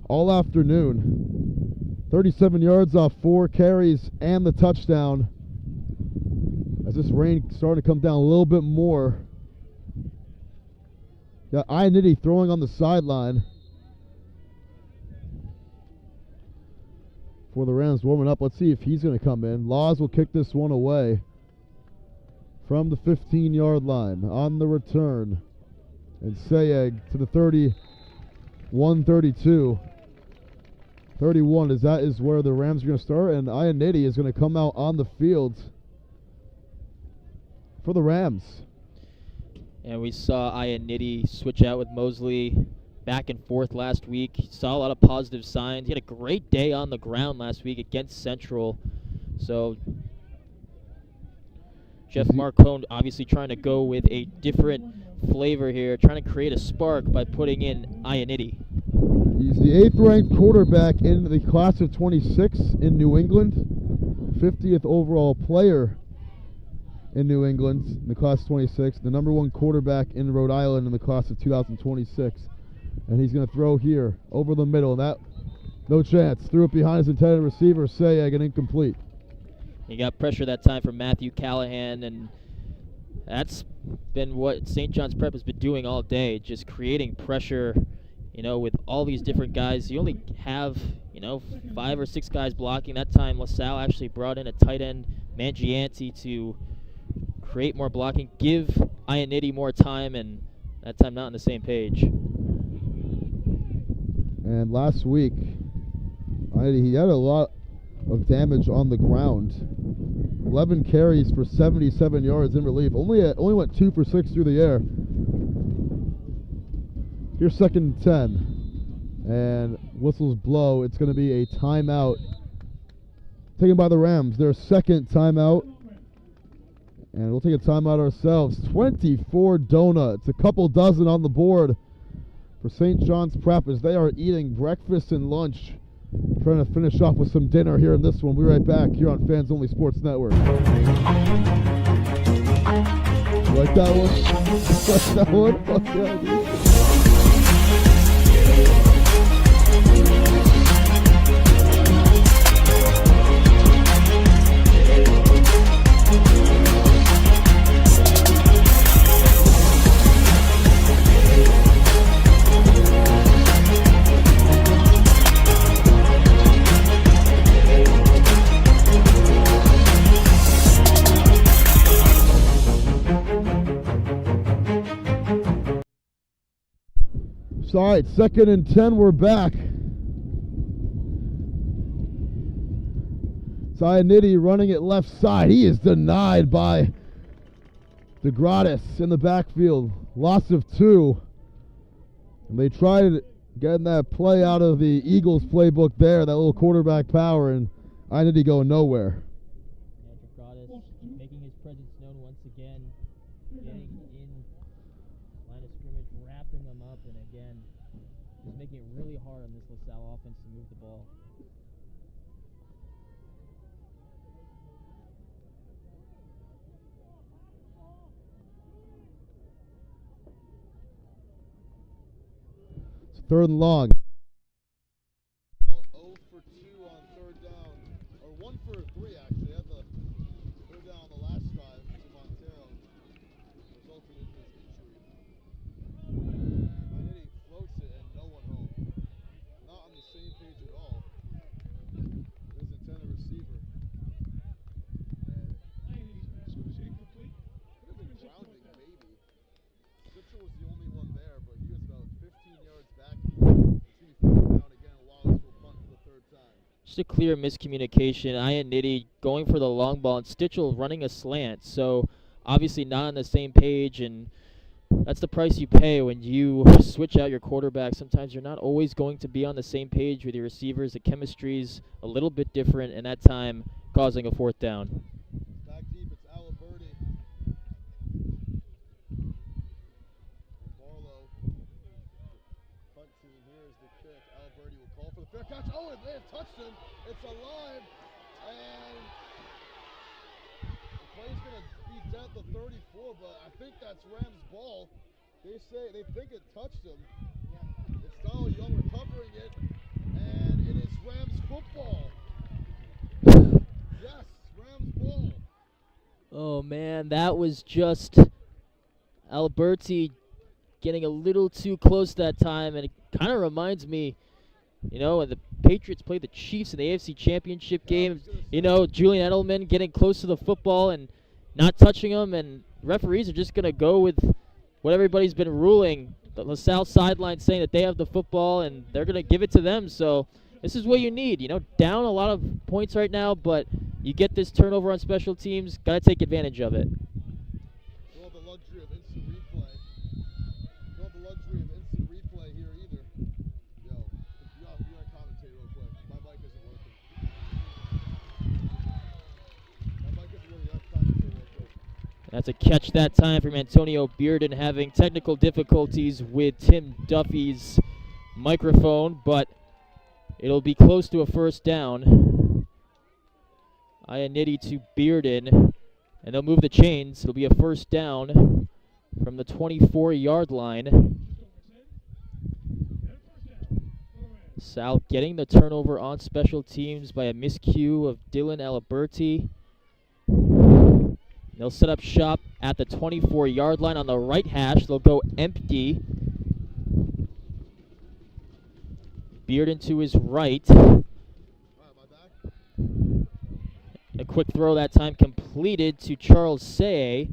A: all afternoon. 37 yards off 4 carries and the touchdown. As this rain starting to come down a little bit more. Got Ionity throwing on the sideline for the Rams warming up. Let's see if he's going to come in. Laws will kick this one away from the 15-yard line on the return. And Sayeg to the 31-32. 31 is where the Rams are going to start, and Ionity is going to come out on the field for the Rams.
C: And we saw Ionity switch out with Mosley back and forth last week. Saw a lot of positive signs. He had a great day on the ground last week against Central. So Jeff Marcone obviously trying to go with a different flavor here, trying to create a spark by putting in Ionity.
A: He's the 8th-ranked quarterback in the class of 26 in New England, 50th overall player in New England in the class of 26, the number 1 quarterback in Rhode Island in the class of 2026. And he's going to throw here over the middle, and that, no chance. Threw it behind his intended receiver, Sayeg, and incomplete.
C: He got pressure that time from Matthew Callahan, and that's been what St. John's Prep has been doing all day, just creating pressure, with all these different guys. You only have, 5 or 6 guys blocking. That time LaSalle actually brought in a tight end, Mangianti, to create more blocking, give Ionity more time, and that time not on the same page.
A: And last week, he had a lot of damage on the ground. 11 carries for 77 yards in relief. Only went 2 for 6 through the air. Here's 2nd and 10. And whistles blow. It's going to be a timeout taken by the Rams. Their 2nd timeout. And we'll take a timeout ourselves. 24 donuts. A couple dozen on the board for St. John's Prep as they are eating breakfast and lunch. Trying to finish off with some dinner here in this one. We'll be right back here on Fans Only Sports Network. You like that one? You like that one? Fuck yeah, All right, 2nd and 10, we're back. Nitty running it left side. He is denied by DeGratis in the backfield. Loss of 2. And they tried getting that play out of the Eagles playbook there, that little quarterback power, and Nitty going nowhere.
C: Yeah, DeGratis making his presence known once again, getting in line of scrimmage, wrapping them up, and again, just making it really hard on this LaSalle offense to move the ball.
A: It's 3rd and long. 0 for 2 on 3rd down, or 1 for 3 actually. Had the 3rd down on the last drive to Montero, resulting in his injury. Nitty floats it and no one home. Not on the same page at all. There's intended receiver. And could have been grounding maybe. Mitchell was the only one there, but he was about 15 yards back. It's going to be 4th down again. Wallace will punt for the 3rd time.
C: Just a clear miscommunication. Nitty going for the long ball and Stitchell running a slant. So obviously not on the same page, and that's the price you pay when you switch out your quarterback. Sometimes you're not always going to be on the same page with your receivers. The chemistry's a little bit different, and that time causing a 4th down.
A: Back deep, it's Aliberti. And Barlow punts in. Here's the kick. Aliberti will call for the fair catch. Oh, it may have touched him. It's alive. And the play's going to be at the 34, but I think that's Rams' ball. They think it touched him. It's Salle Young recovering it, and it is Rams football. Yes, Rams ball.
C: Oh man, that was just Alberti getting a little too close that time, and it kind of reminds me, when the Patriots played the Chiefs in the AFC Championship game, Julian Edelman getting close to the football and not touching them, and referees are just going to go with what everybody's been ruling. The LaSalle sideline saying that they have the football and they're going to give it to them. So this is what you need. Down a lot of points right now, but you get this turnover on special teams, got to take advantage of it.
A: Don't have the luxury of instant replay. Don't have the luxury of instant replay here either. Yo, you gotta commentate real quick. My mic isn't working.
C: That's a catch that time from Antonio Bearden, having technical difficulties with Tim Duffy's microphone, but it'll be close to a 1st down. Nitty to Bearden, and they'll move the chains. It'll be a 1st down from the 24-yard line. Sal getting the turnover on special teams by a miscue of Dylan Aliberti. They'll set up shop at the 24-yard line on the right hash. They'll go empty. Bearden to his right. A quick throw that time completed to Charles Salle.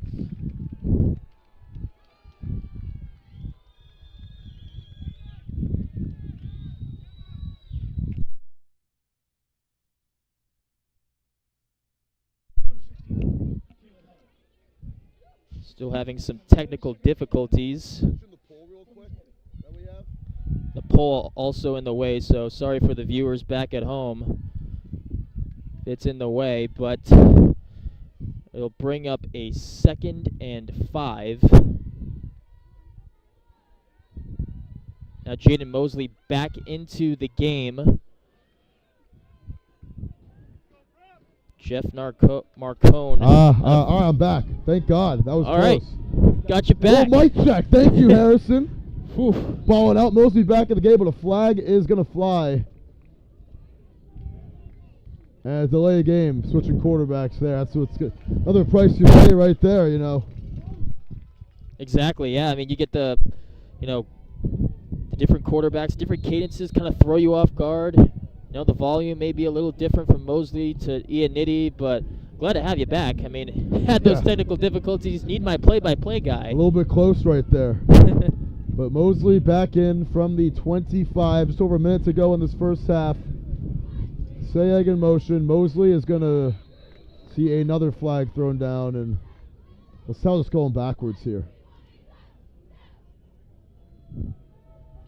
C: Still having some technical difficulties. The poll also in the way, so sorry for the viewers back at home. It's in the way, but it'll bring up a 2nd and 5. Now Jaden Mosley back into the game. Jeff Marcone.
A: All right, I'm back. Thank God. That was
C: All
A: close.
C: right. Got you back.
A: Little mic check. Thank you, Harrison.
C: Whew.
A: Balling out. Mosley back in the game, but a flag is going to fly. And delay a game. Switching quarterbacks there. That's what's good. Another price you pay right there, you know.
C: Exactly, yeah. I mean, you get the different quarterbacks, different cadences kind of throw you off guard. You know, the volume may be a little different from Mosley to Ianniti, but glad to have you back. I mean, had those technical difficulties, need my play-by-play guy.
A: A little bit close right there. But Mosley back in from the 25, just over a minute to go in this first half. Sayeg in motion. Mosley is going to see another flag thrown down, and LaSalle just going backwards here.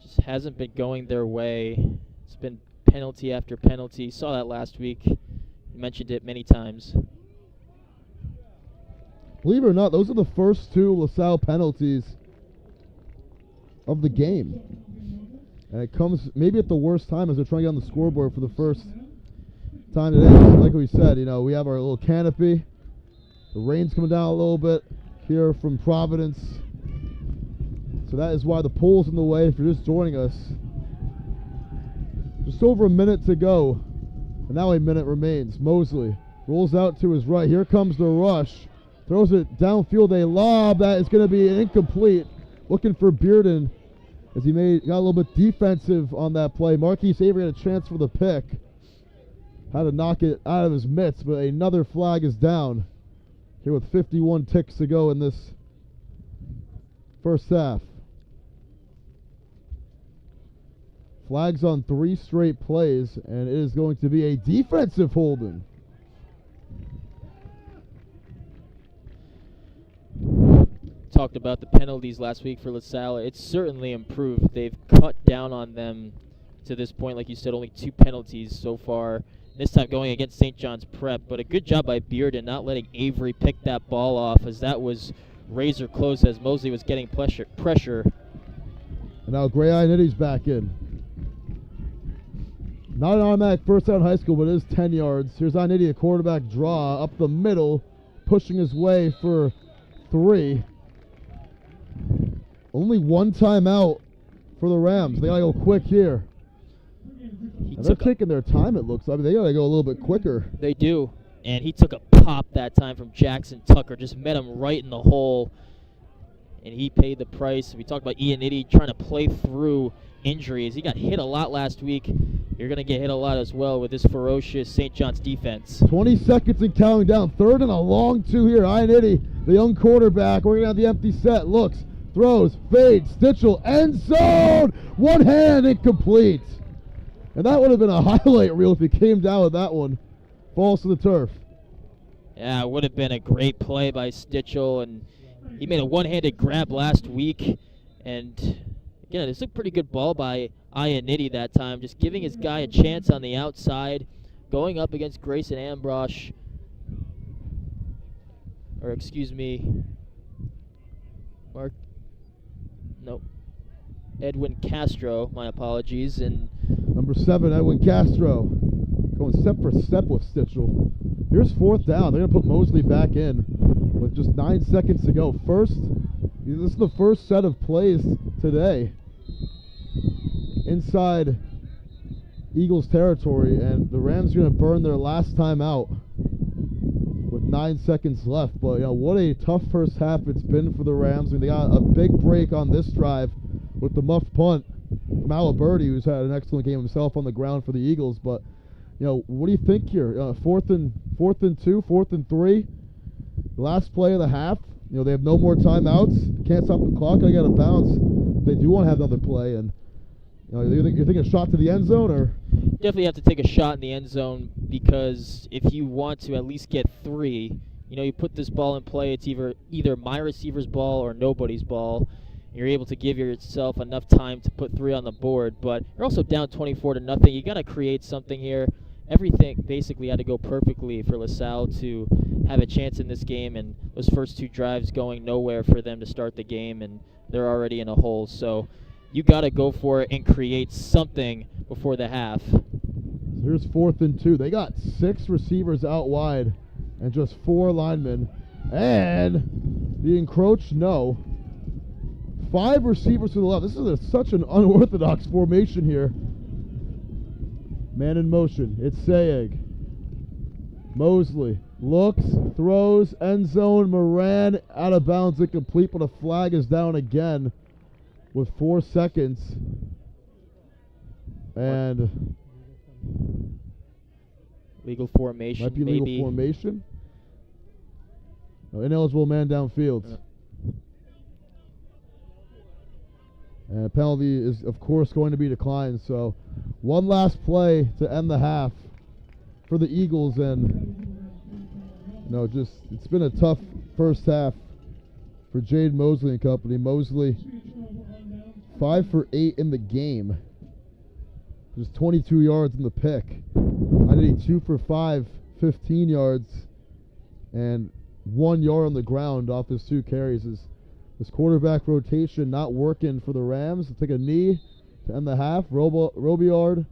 C: Just hasn't been going their way. It's been penalty after penalty. Saw that last week. You mentioned it many times.
A: Believe it or not, those are the first two LaSalle penalties of the game. And it comes maybe at the worst time as they're trying to get on the scoreboard for the first time today. Like we said, you know, we have our little canopy. The rain's coming down a little bit here from Providence. So that is why the pole's in the way if you're just joining us. Just over a minute to go. And now a minute remains. Mosley rolls out to his right. Here comes the rush. Throws it downfield. A lob that is going to be incomplete. Looking for Bearden as he got a little bit defensive on that play. Marquise Avery had a chance for the pick. Had to knock it out of his mitts, but another flag is down here with 51 ticks to go in this first half. Flags on 3 straight plays, and it is going to be a defensive holding.
C: Talked about the penalties last week for LaSalle. It's certainly improved. They've cut down on them to this point. Like you said, only 2 penalties so far. This time going against St. John's Prep. But a good job by Bearden not letting Avery pick that ball off, as that was razor close as Mosley was getting pressure.
A: And now Gray Ianniti's back in. Not an automatic first down in high school, but it is 10 yards. Here's Ianniti, a quarterback draw up the middle, pushing his way for 3. Only 1 timeout for the Rams. They got to go quick here. And they're taking their time, it looks like. They got to go a little bit quicker.
C: They do. And he took a pop that time from Jackson Tucker. Just met him right in the hole. And he paid the price. We talked about Ianniti trying to play through injuries. He got hit a lot last week. You're going to get hit a lot as well with this ferocious St. John's defense.
A: 20 seconds and counting down. 3rd and a long 2 here. Ianniti, the young quarterback, working on the empty set. Looks, throws, fades, Stitchell, end zone. One hand, incomplete. And that would have been a highlight reel if he came down with that one. Falls to the turf.
C: Yeah, it would have been a great play by Stitchell, and he made a one-handed grab last week. And again, it's a pretty good ball by Ianniti that time, just giving his guy a chance on the outside, going up against Grayson Ambrosch, or excuse me, Edwin Castro, my apologies. And
A: number 7, Edwin Castro, going step for step with Stitchell. Here's 4th down. They're going to put Mosley back in with just 9 seconds to go. This is the first set of plays today inside Eagles territory, and the Rams are going to burn their last time out with 9 seconds left. But, you know, what a tough first half it's been for the Rams. I mean, they got a big break on this drive with the muffed punt from Aliberti, who's had an excellent game himself on the ground for the Eagles. But, you know, what do you think here? 4th and 2, 4th and 3, the last play of the half. You know, they have no more timeouts. Can't stop the clock. They got to bounce. They do want to have another play, and you know, you're thinking a shot to the end zone, or
C: definitely have to take a shot in the end zone, because if you want to at least get 3, you know, you put this ball in play. It's either my receiver's ball or nobody's ball. You're able to give yourself enough time to put 3 on the board, but you're also down 24-0. You got to create something here. Everything basically had to go perfectly for LaSalle to have a chance in this game, and those first 2 drives going nowhere for them to start the game, and they're already in a hole. So you got to go for it and create something before the half.
A: So Here's 4th and 2. They got 6 receivers out wide and just 4 linemen. And the encroach, no. 5 receivers to the left. This is such an unorthodox formation here. Man in motion. It's Sayeg. Mosley looks, throws, end zone. Moran out of bounds, incomplete, but a flag is down again with 4 seconds. And
C: legal formation.
A: Might be legal formation. No, ineligible man downfield. And a penalty is, of course, going to be declined. So, one last play to end the half for the Eagles. And, it's been a tough first half for Jade Mosley and company. Mosley, 5 for 8 in the game. Just 22 yards in the pick. I did 2 for 5, 15 yards, and 1 yard on the ground off his 2 carries. This quarterback rotation not working for the Rams. They'll take a knee to end the half. Robillard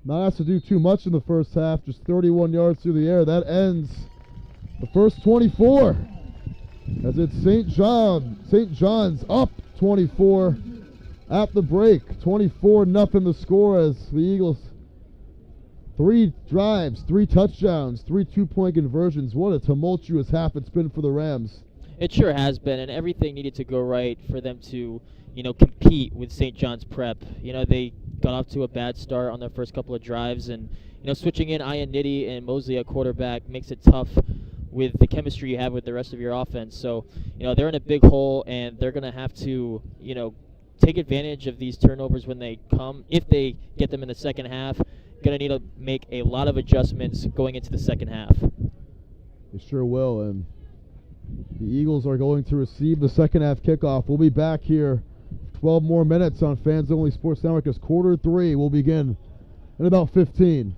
A: not asked to do too much in the first half, just 31 yards through the air. That ends the first 24 as it's St. John's up 24 at the break. 24-0 the score as the Eagles 3 drives, 3 touchdowns, 3 two-point conversions. What a tumultuous half it's been for the Rams.
C: It sure has been, and everything needed to go right for them to, compete with St. John's Prep. They got off to a bad start on their first couple of drives, and, switching in Ian Nitty and Mosley at quarterback makes it tough with the chemistry you have with the rest of your offense. So, they're in a big hole, and they're going to have to, take advantage of these turnovers when they come. If they get them in the second half, going to need to make a lot of adjustments going into the second half.
A: They sure will, and the Eagles are going to receive the second half kickoff. We'll be back here 12 more minutes on Fans Only Sports Network as quarter 3 will begin in about 15.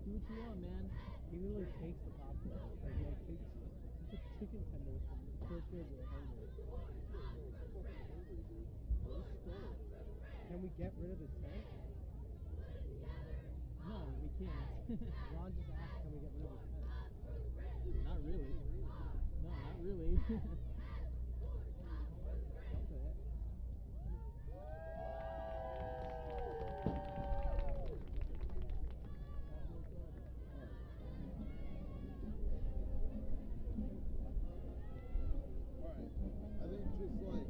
B: Do what you want, man. He literally takes the popcorn. Like, he takes chicken tenders from first day we were hungry. Can we get rid of the tent? No, we can't. Ron just asked, can we get rid of the tent? Not really. No, not really.
A: I think just like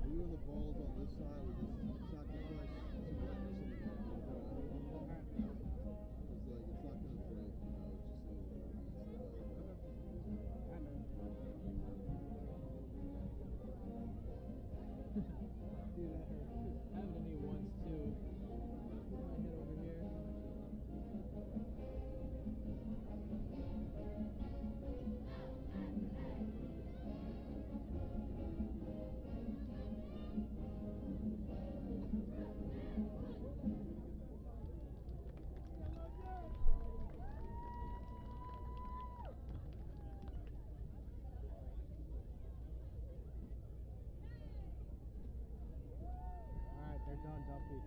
A: you and the balls on this side, we just sacrifice some lightness in the game. It's like it's not gonna break, you know. It's just a little bit
B: Dude, that hurt. Happened to me once too. My head over here. Alright, they're done, Duffy.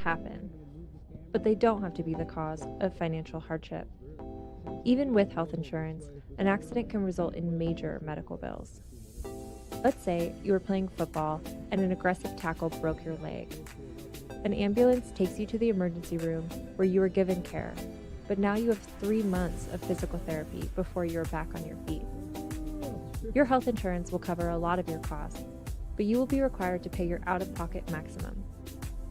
D: happen, but they don't have to be the cause of financial hardship. Even with health insurance, an accident can result in major medical bills. Let's say you were playing football and an aggressive tackle broke your leg. An ambulance takes you to the emergency room where you are given care, but now you have 3 months of physical therapy before you are back on your feet. Your health insurance will cover a lot of your costs, but you will be required to pay your out-of-pocket maximum.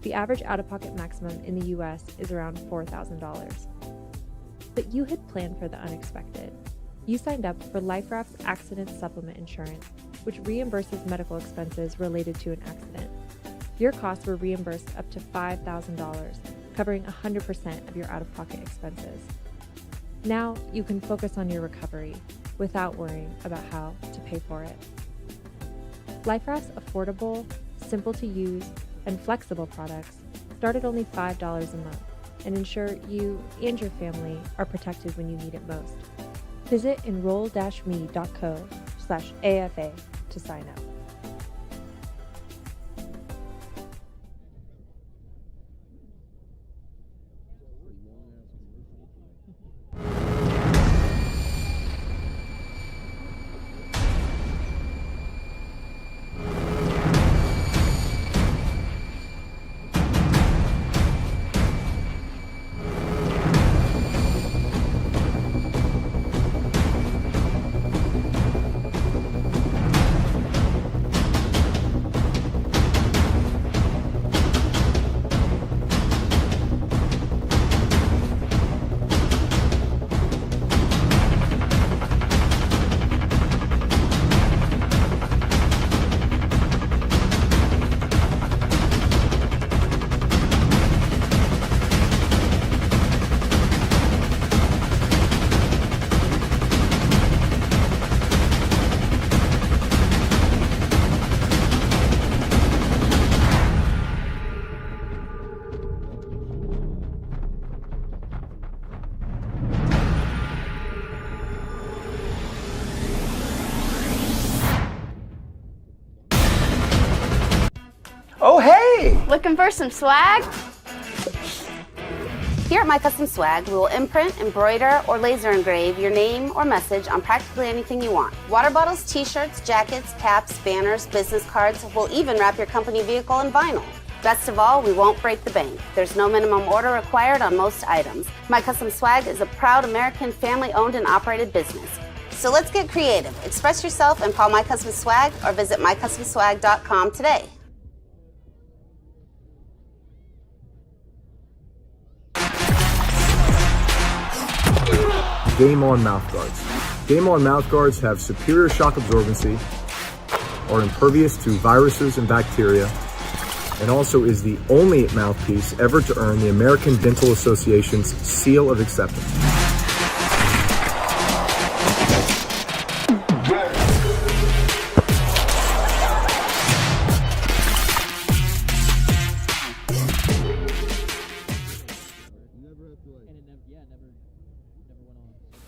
D: The average out-of-pocket maximum in the US is around $4,000. But you had planned for the unexpected. You signed up for LifeRaft's Accident Supplement Insurance, which reimburses medical expenses related to an accident. Your costs were reimbursed up to $5,000, covering 100% of your out-of-pocket expenses. Now you can focus on your recovery without worrying about how to pay for it. LifeRaft's affordable, simple-to-use, and flexible products start at only $5 a month and ensure you and your family are protected when you need it most. Visit enroll-me.co/AFA to sign up.
E: Oh, hey!
F: Looking for some swag? Here at My Custom Swag, we will imprint, embroider, or laser engrave your name or message on practically anything you want. Water bottles, t-shirts, jackets, caps, banners, business cards. We'll even wrap your company vehicle in vinyl. Best of all, we won't break the bank. There's no minimum order required on most items. My Custom Swag is a proud American family-owned and operated business. So let's get creative. Express yourself and call My Custom Swag or visit mycustomswag.com today.
G: Game On mouthguards. Game On mouthguards have superior shock absorbency, are impervious to viruses and bacteria, and also is the only mouthpiece ever to earn the American Dental Association's seal of acceptance.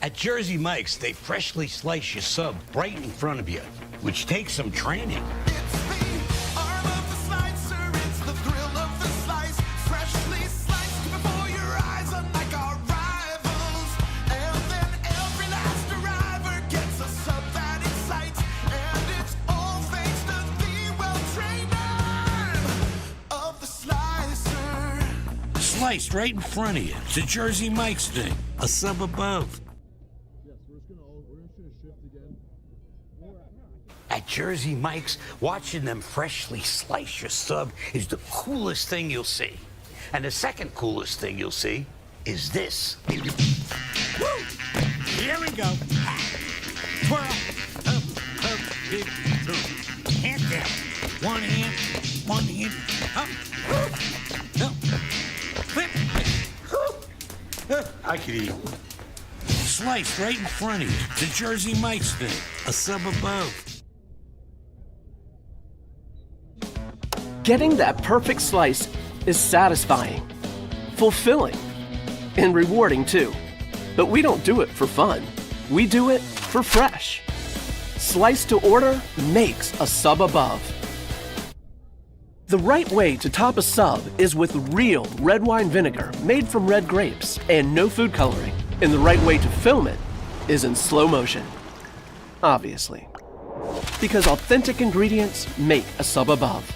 H: At Jersey Mike's, they freshly slice your sub right in front of you, which takes some training. Sliced right in front of you. It's a Jersey Mike's thing. A sub above. At Jersey Mike's, watching them freshly slice your sub is the coolest thing you'll see. And the second coolest thing you'll see is this. Woo! Here we go. Twirl. Up, up, big, hand down. One hand, up. Up. Flip. I could eat. Sliced right in front of you. The Jersey Mike's thing. A sub above.
E: Getting that perfect slice is satisfying, fulfilling, and rewarding too. But we don't do it for fun. We do it for fresh. Slice to order makes a sub above. The right way to top a sub is with real red wine vinegar made from red grapes and no food coloring. And the right way to film it is in slow motion. Obviously. Because authentic ingredients make a sub above.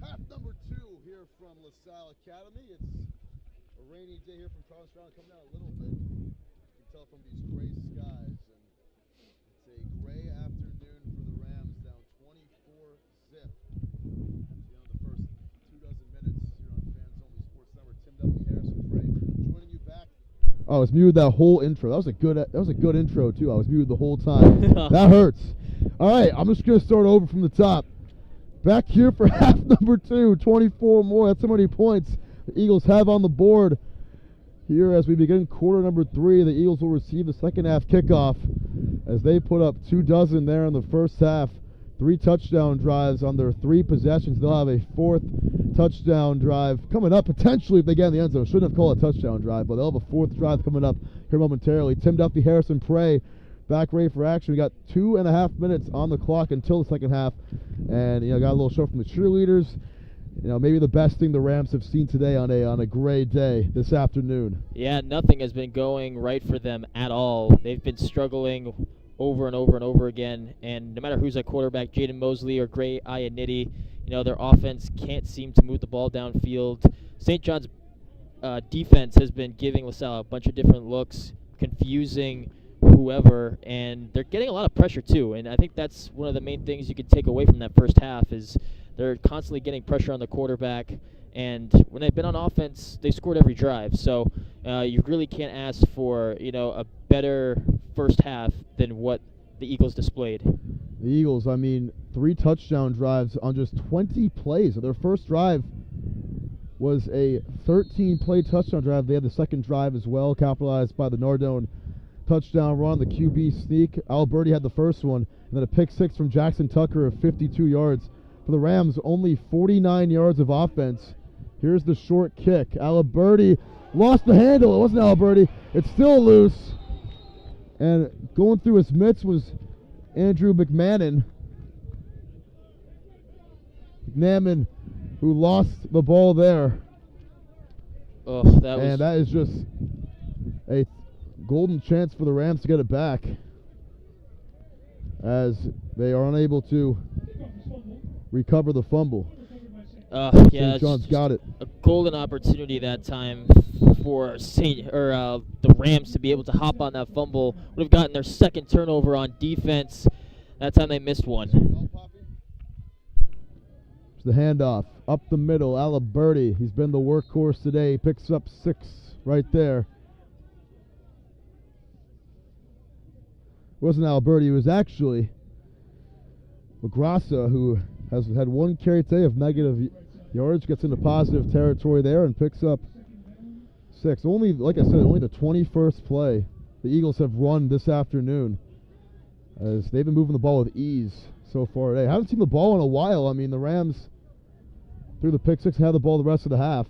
A: Half number 2 here from LaSalle Academy. It's a rainy day here from Provincetown, coming down a little bit. You can tell from these gray skies. And it's a gray afternoon for the Rams, down 24-zip. You know, the first 24 minutes here on Fans Only Sports Network. Tim W. Harrison Trey joining you back. Oh, I was muted that whole intro. That was a good intro too. I was muted the whole time. That hurts. All right, I'm just gonna start over from the top. Back here for half number 2, 24 more. That's how many points the Eagles have on the board. Here as we begin quarter number 3, the Eagles will receive the second half kickoff as they put up 24 there in the first half. 3 touchdown drives on their 3 possessions. They'll have a 4th touchdown drive coming up, potentially if they get in the end zone. Shouldn't have called a touchdown drive, but they'll have a 4th drive coming up here momentarily. Tim Duffy, Harrison Prey, back ready for action. We got 2.5 minutes on the clock until the second half. And, got a little show from the cheerleaders. Maybe the best thing the Rams have seen today on a gray day this afternoon.
C: Yeah, nothing has been going right for them at all. They've been struggling over and over and over again. And no matter who's at quarterback, Jaden Mosley or Gray Iannitti, their offense can't seem to move the ball downfield. St. John's defense has been giving LaSalle a bunch of different looks, confusing whoever, and they're getting a lot of pressure too. And I think that's one of the main things you can take away from that first half is they're constantly getting pressure on the quarterback. And when they've been on offense, they scored every drive. So you really can't ask for a better first half than what the Eagles displayed.
A: The Eagles, 3 touchdown drives on just 20 plays. So their first drive was a 13-play touchdown drive. They had the second drive as well, capitalized by the Nardone touchdown run, the QB sneak. Alberti had the first one, and then a pick 6 from Jackson Tucker of 52 yards. For the Rams, only 49 yards of offense. Here's the short kick. Alberti lost the handle. It wasn't Alberti. It's still loose. And going through his mitts was Andrew McMahon, who lost the ball there.
C: Oh, that
A: is just a golden chance for the Rams to get it back, as they are unable to recover the fumble.
C: St.
A: John's got it.
C: A golden opportunity that time for the Rams to be able to hop on that fumble. Would have gotten their second turnover on defense. That time they missed one.
A: The handoff up the middle. Alberti, he's been the workhorse today. He picks up 6 right there. It wasn't Alberti. It was actually LaGrassa, who has had 1 carry today of negative yards, gets into positive territory there and picks up 6. Only, like I said, only the 21st play the Eagles have run this afternoon, as they've been moving the ball with ease so far today. I haven't seen the ball in a while. The Rams threw the pick 6 and had the ball the rest of the half.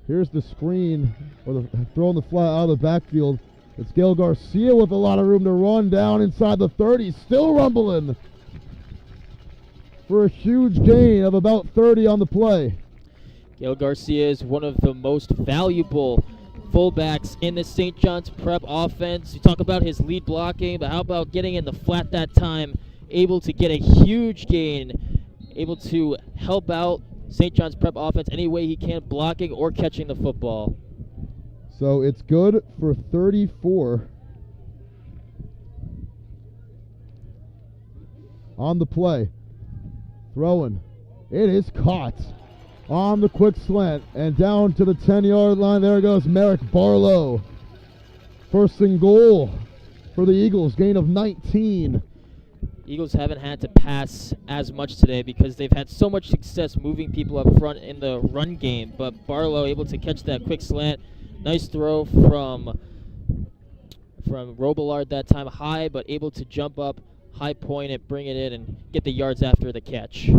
A: Here's the screen, or the throwing the flat out of the backfield. It's Gail Garcia with a lot of room to run down inside the 30, still rumbling for a huge gain of about 30 on the play.
C: Gail Garcia is one of the most valuable fullbacks in the St. John's Prep offense. You talk about his lead blocking, but how about getting in the flat that time, able to get a huge gain, able to help out St. John's Prep offense any way he can, blocking or catching the football.
A: So it's good for 34 on the play. Throwing. It is caught on the quick slant and down to the 10-yard line. There goes Merrick Barlow. First and goal for the Eagles, gain of 19.
C: Eagles haven't had to pass as much today because they've had so much success moving people up front in the run game, but Barlow able to catch that quick slant. Nice throw from Robillard that time, high, but able to jump up, high point it, bring it in, and get the yards after the catch.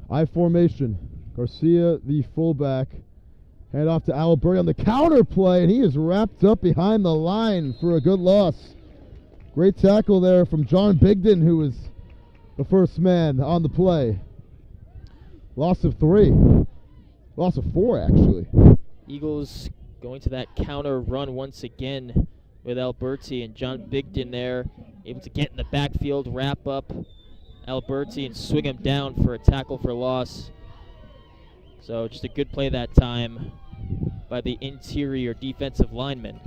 A: I formation. Garcia, the fullback. Hand off to Alberti on the counter play, and he is wrapped up behind the line for a good loss. Great tackle there from John Bigden, who was the first man on the play. Loss of 3. Loss of 4, actually.
C: Eagles going to that counter run once again with Alberti and John Bigden there, able to get in the backfield, wrap up Alberti and swing him down for a tackle for loss. So just a good play that time by the interior defensive lineman.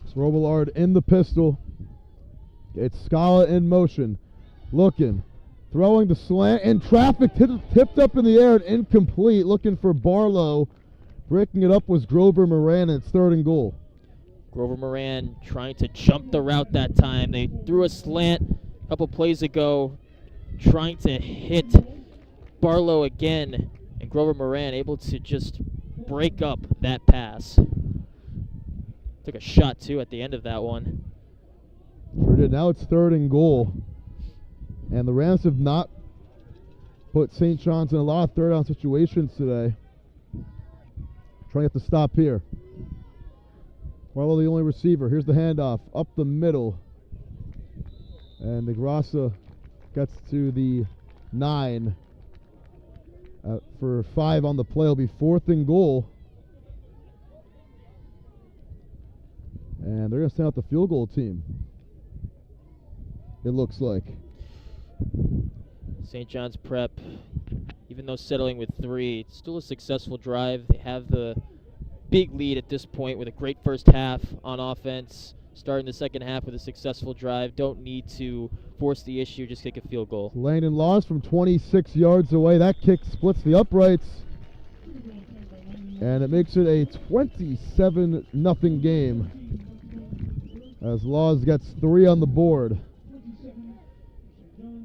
A: It's Robillard in the pistol. It's Scala in motion. Looking. Throwing the slant in traffic. Tipped up in the air and incomplete. Looking for Barlow. Breaking it up was Grover Moran, and it's 3rd and goal.
C: Grover Moran trying to jump the route that time. They threw a slant a couple plays ago, trying to hit Barlow again, and Grover Moran able to just break up that pass. Took a shot, too, at the end of that one.
A: Sure did. Now it's 3rd and goal. And the Rams have not put St. John's in a lot of third down situations today. Trying to get the stop here. Barlow the only receiver. Here's the handoff. Up the middle. And Negrasa gets to the 9. For 5 on the play. It'll be 4th and goal. And they're going to send out the field goal team. It looks like.
C: St. John's Prep, even though settling with 3, it's still a successful drive. They have the big lead at this point with a great first half on offense. Starting the second half with a successful drive. Don't need to force the issue, just kick a field goal.
A: Langdon Laws from 26 yards away. That kick splits the uprights. And it makes it a 27-0 game as Laws gets 3 on the board.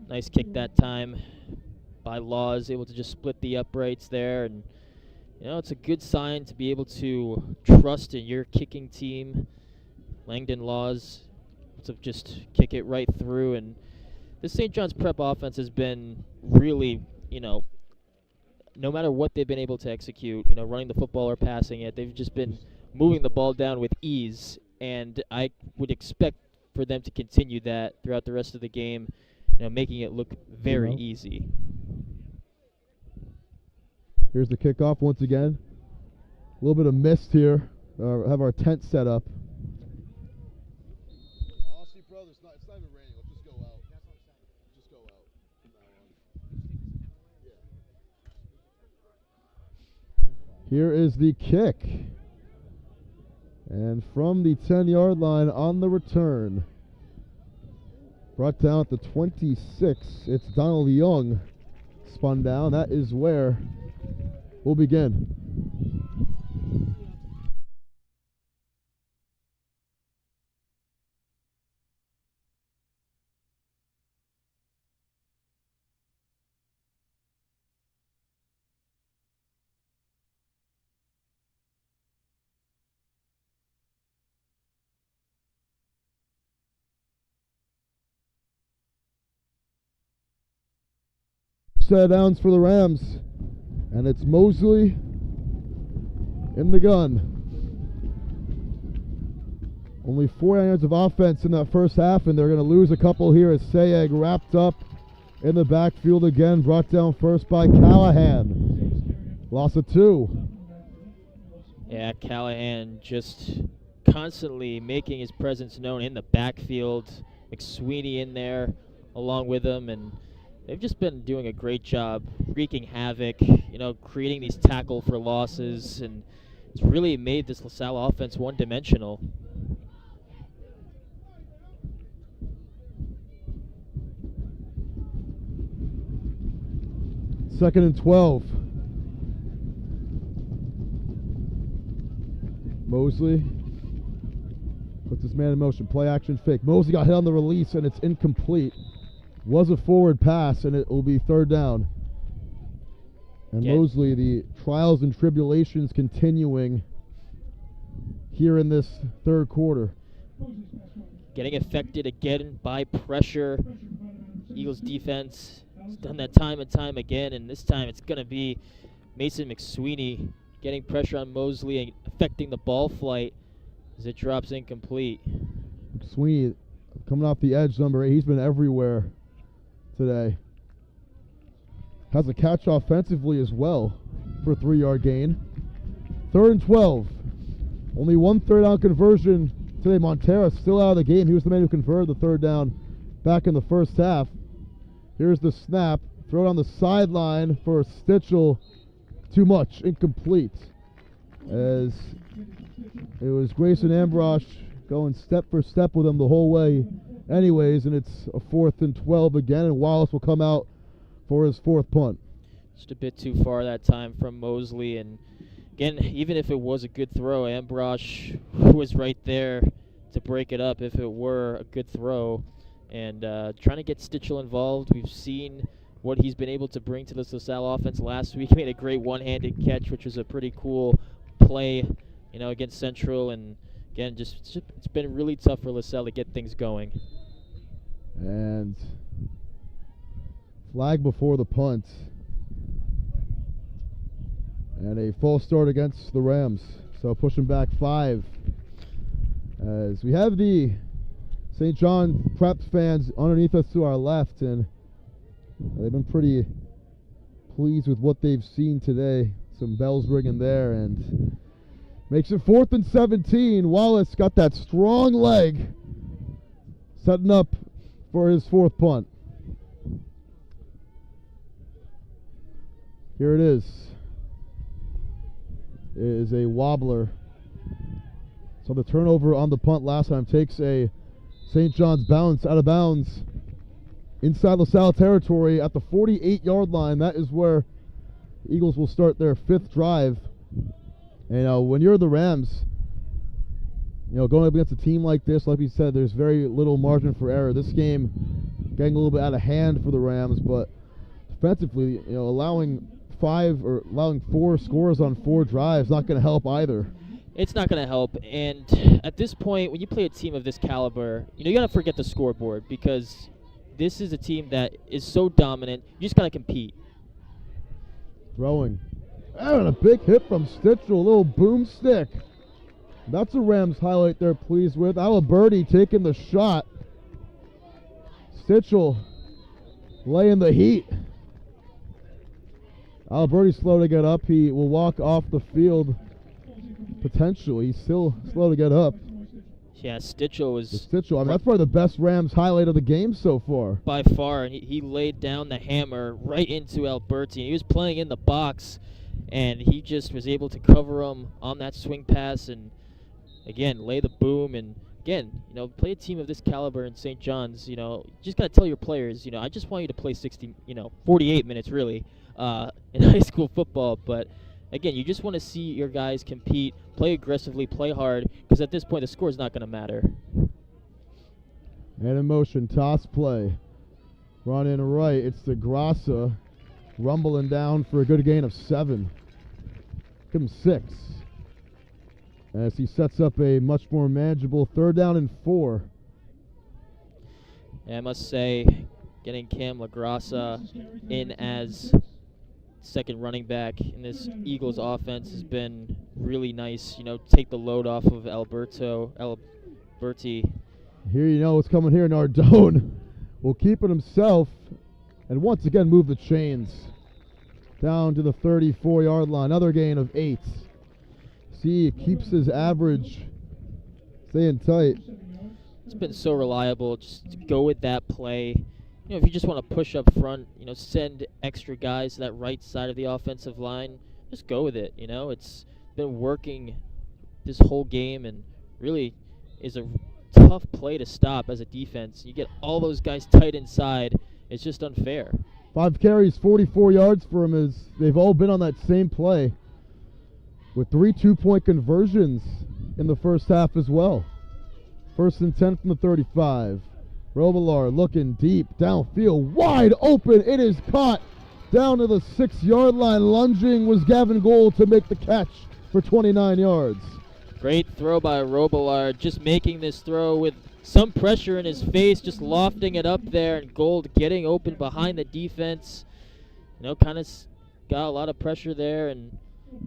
C: Nice kick that time by Laws, able to just split the uprights there. And, you know, it's a good sign to be able to trust in your kicking team. Langdon Laws to just kick it right through. And the St. John's Prep offense has been really, you know, no matter what they've been able to execute, you know, running the football or passing it, they've just been moving the ball down with ease. And I would expect for them to continue that throughout the rest of the game, you know, making it look very easy.
A: Here's the kickoff once again. A little bit of mist here. Have our tent set up. Honestly, brother, it's not even raining. Let's just go out. Just go out. Here is the kick. And from the 10-yard line on the return, brought down at the 26, it's Donald Young spun down. That is where we'll begin. Set downs for the Rams, and it's Mosley in the gun. Only 4 yards of offense in that first half, and they're going to lose a couple here as Sayeg wrapped up in the backfield again, brought down first by Callahan. Loss of 2.
C: Yeah, Callahan just constantly making his presence known in the backfield. McSweeney in there along with him, and they've just been doing a great job wreaking havoc, you know, creating these tackle for losses, and it's really made this LaSalle offense one-dimensional.
A: 2nd and 12. Mosley puts his man in motion. Play action fake. Mosley got hit on the release and it's incomplete. Was a forward pass and it will be 3rd down. And Mosley, the trials and tribulations continuing here in this 3rd quarter.
C: Getting affected again by pressure. Eagles defense has done that time and time again, and this time it's going to be Mason McSweeney getting pressure on Mosley and affecting the ball flight as it drops incomplete.
A: McSweeney coming off the edge, number 8. He's been everywhere today. Has a catch offensively as well for a 3-yard gain. 3rd and 12. Only 1 3rd down conversion today. Montera still out of the game. He was the man who converted the 3rd down back in the first half. Here's the snap. Throw it on the sideline for Stitchell. Too much. Incomplete. As it was Grayson Ambrosch going step for step with him the whole way anyways, and it's a 4th and 12 again, and Wallace will come out for his 4th punt.
C: Just a bit too far that time from Mosley, and again, even if it was a good throw, Ambrosch was right there to break it up if it were a good throw. And trying to get Stitchell involved. We've seen what he's been able to bring to this LaSalle offense last week. He made a great one-handed catch, which was a pretty cool play, against Central. And again, just it's been really tough for LaSalle to get things going.
A: And flag before the punt. And a false start against the Rams. So pushing back 5. As we have the St. John Preps fans underneath us to our left, and they've been pretty pleased with what they've seen today. Some bells ringing there, and makes it 4th and 17. Wallace got that strong leg, setting up for his 4th punt. Here it is. It is a wobbler. So the turnover on the punt last time takes a St. John's bounce out of bounds inside LaSalle territory at the 48-yard line. That is where the Eagles will start their 5th drive. And when you're the Rams, going up against a team like this, like we said, there's very little margin for error. This game getting a little bit out of hand for the Rams, but defensively, allowing 4 scores on 4 drives not going to help either.
C: It's not going to help, and at this point, when you play a team of this caliber, you got to forget the scoreboard, because this is a team that is so dominant. You just got to compete.
A: Throwing. And a big hit from Stitchell, a little boomstick. That's a Rams highlight they're pleased with. Aliberti taking the shot. Stitchell laying the heat. Aliberti's slow to get up. He will walk off the field. Potentially. He's still slow to get up.
C: Yeah, Stitchell was...
A: Stitchell, that's probably the best Rams highlight of the game so far.
C: By far, and he laid down the hammer right into Alberti. He was playing in the box, and he just was able to cover him on that swing pass and, again, lay the boom. And, again, play a team of this caliber in St. John's, you just got to tell your players, I just want you to play 48 minutes, really, in high school football, but... Again, you just want to see your guys compete, play aggressively, play hard, because at this point the score is not going to matter.
A: And in motion, toss play. Run in right, it's the Grassa rumbling down for a good gain of 7. Give him 6. As he sets up a much more manageable 3rd down and 4.
C: And I must say, getting Cam LaGrassa in as second running back in this Eagles offense has been really nice. Take the load off of Alberti.
A: Here what's coming here. Nardone will keep it himself and once again move the chains down to the 34-yard line. Another gain of 8. See, it keeps his average staying tight.
C: It's been so reliable. Just go with that play. If you just want to push up front, send extra guys to that right side of the offensive line, just go with it. It's been working this whole game and really is a tough play to stop as a defense. You get all those guys tight inside. It's just unfair.
A: 5 carries, 44 yards for him, as they've all been on that same play, with 3 2-point conversions in the first half as well. 1st and 10 from the 35. Robillard looking deep, downfield, wide open. It is caught down to the 6-yard line. Lunging was Gavin Gold to make the catch for 29 yards.
C: Great throw by Robillard, just making this throw with some pressure in his face, just lofting it up there, and Gold getting open behind the defense. Kind of got a lot of pressure there,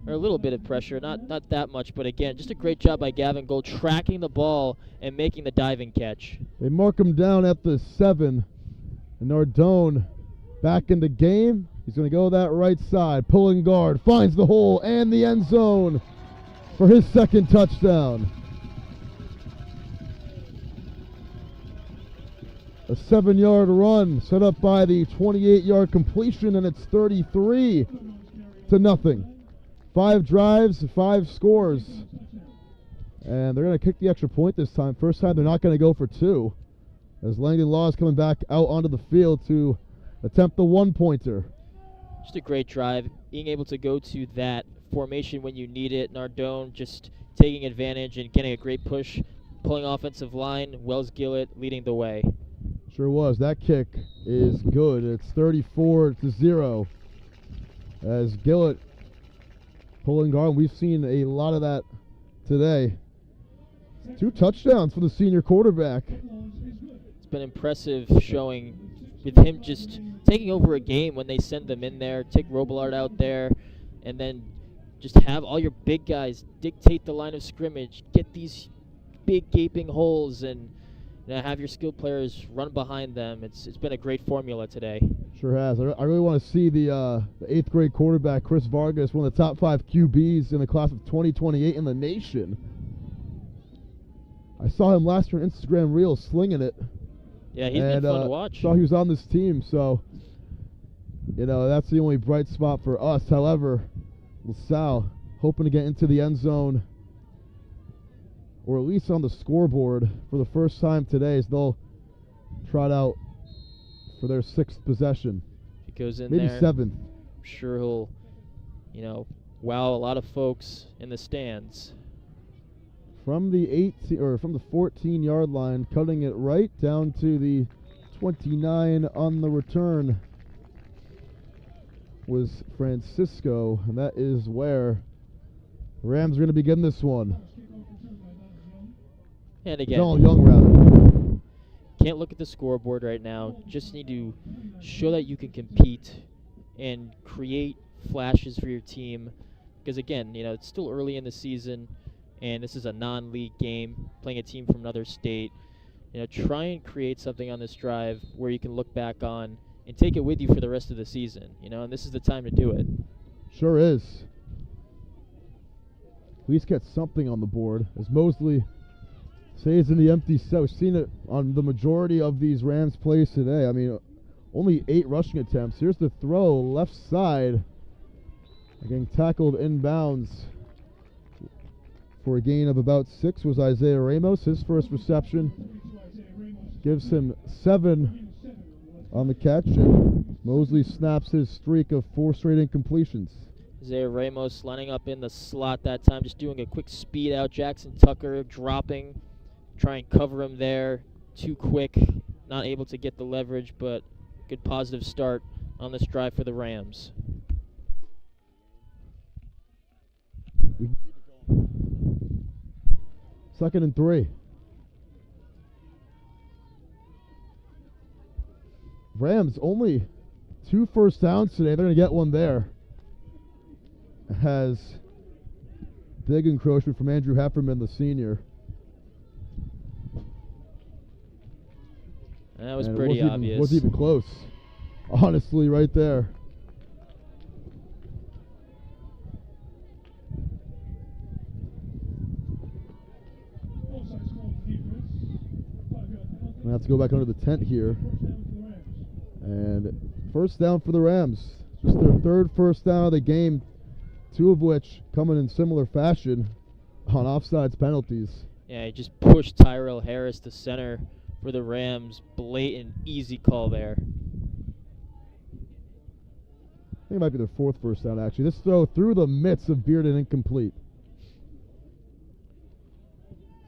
C: or a little bit of pressure, not that much, but again, just a great job by Gavin Gold tracking the ball and making the diving catch.
A: They mark him down at the 7, and Nardone back in the game. He's going to go that right side, pulling guard, finds the hole and the end zone for his 2nd touchdown. A 7-yard run set up by the 28-yard completion, and it's 33-0. 5 drives, 5 scores. And they're going to kick the extra point this time. First time they're not going to go for 2, as Langdon Law is coming back out onto the field to attempt the 1-pointer.
C: Just a great drive, being able to go to that formation when you need it. Nardone just taking advantage and getting a great push, pulling offensive line. Wells Gillett leading the way.
A: Sure was. That kick is good. It's 34-0 as Gillett pulling guard. We've seen a lot of that today. 2 touchdowns for the senior quarterback.
C: It's been impressive showing with him just taking over a game when they send them in there, take Robillard out there, and then just have all your big guys dictate the line of scrimmage, get these big gaping holes, and have your skilled players run behind them. It's been a great formula today.
A: Sure has. I really want to see the 8th grade quarterback, Chris Vargas, one of the top 5 QBs in the class of 2028 in the nation. I saw him last year on Instagram Reel slinging it.
C: Yeah, he's been fun to watch.
A: Saw he was on this team, so that's the only bright spot for us. However, LaSalle hoping to get into the end zone, or at least on the scoreboard for the first time today, as they'll trot out for their 6th possession.
C: He goes in
A: maybe
C: there.
A: 7th.
C: I'm sure he'll, wow a lot of folks in the stands.
A: From the 14-yard line, cutting it right down to the 29 on the return was Francisco, and that is where the Rams are going to begin this one.
C: And again,
A: Donald Young, rather.
C: Can't look at the scoreboard right now. Just need to show that you can compete and create flashes for your team. Because again, it's still early in the season, and this is a non-league game, playing a team from another state. Try and create something on this drive where you can look back on and take it with you for the rest of the season. And this is the time to do it.
A: Sure is. At least get something on the board, as Mosley stays in the empty set. We've seen it on the majority of these Rams plays today. I mean, only 8 rushing attempts. Here's the throw, left side. Getting tackled inbounds for a gain of about 6 was Isaiah Ramos. His first reception gives him 7 on the catch, and Mosley snaps his streak of 4 straight incompletions.
C: Isaiah Ramos lining up in the slot that time, just doing a quick speed out. Jackson Tucker dropping, try and cover him there. Too quick, not able to get the leverage, but good positive start on this drive for the Rams.
A: Second and 3. Rams only 2 first downs today. They're going to get one there. Has big encroachment from Andrew Hefferman, the senior.
C: That was pretty obvious.
A: Wasn't even close. Honestly, right there. I have to go back under the tent here. And first down for the Rams. Just their 3rd first down of the game, 2 of which coming in similar fashion on offsides penalties.
C: Yeah, he just pushed Tyrell Harris to center for the Rams. Blatant, easy call there.
A: think it might be their 4th first down, actually. This throw through the midst of Bearden, incomplete.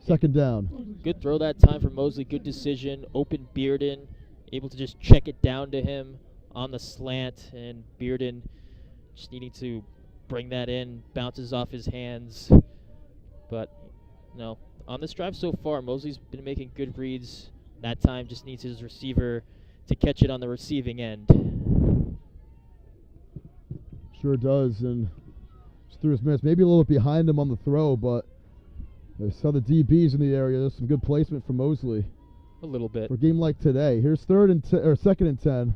A: 2nd down.
C: Good throw that time for Mosley. Good decision. Open Bearden, able to just check it down to him on the slant, and Bearden just needing to bring that in, bounces off his hands. But, no, on this drive so far, Mosley's been making good reads. That time just needs his receiver to catch it on the receiving end.
A: Sure does, and just threw his minutes. Maybe a little bit behind him on the throw, but there's some of the DBs in the area. There's some good placement from Mosley.
C: A little bit.
A: For a game like today. Here's 2nd and 10.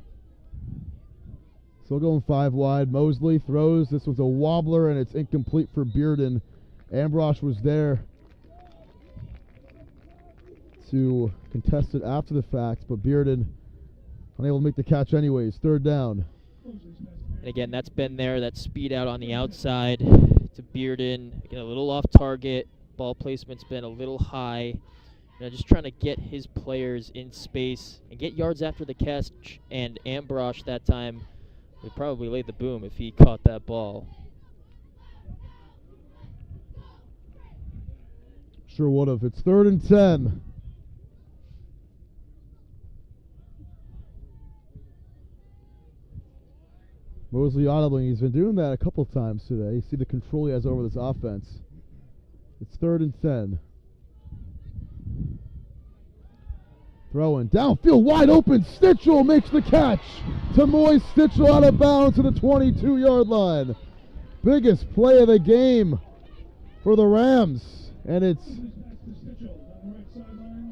A: Still going 5 wide. Mosley throws. This was a wobbler, and it's incomplete for Bearden. Ambrosch was there to contest it after the fact, but Bearden unable to make the catch anyways. 3rd down.
C: And again, that's been there. That speed out on the outside to Bearden. Again, a little off target. Ball placement's been a little high. Just trying to get his players in space and get yards after the catch. And Ambrosch that time would probably lay the boom if he caught that ball.
A: Sure would have. It's 3rd and 10. Mosley audibling. He's been doing that a couple times today. You see the control he has over this offense. It's 3rd and 10. Throwing downfield, wide open. Stitchell makes the catch. Tamoy Stitchell out of bounds to the 22-yard line. Biggest play of the game for the Rams. And it's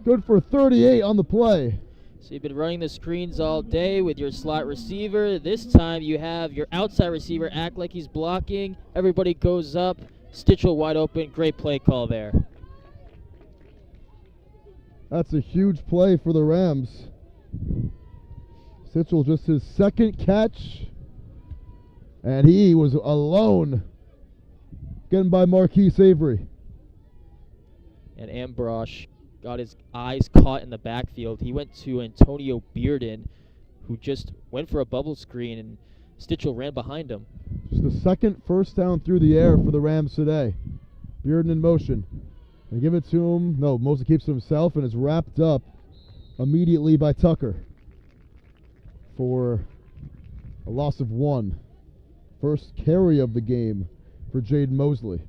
A: good for 38 on the play.
C: So you've been running the screens all day with your slot receiver. This time you have your outside receiver act like he's blocking. Everybody goes up. Stitchell wide open. Great play call there.
A: That's a huge play for the Rams. Stitchell just his 2nd catch. And he was alone. Getting by Marquise Avery.
C: And Ambrosch got his eyes caught in the backfield. He went to Antonio Bearden, who just went for a bubble screen, and Stitchell ran behind him.
A: Just the 2nd first down through the air for the Rams today. Bearden in motion. They give it to him. No, Mosley keeps it himself and is wrapped up immediately by Tucker for a loss of 1. First carry of the game for Jaden Mosley.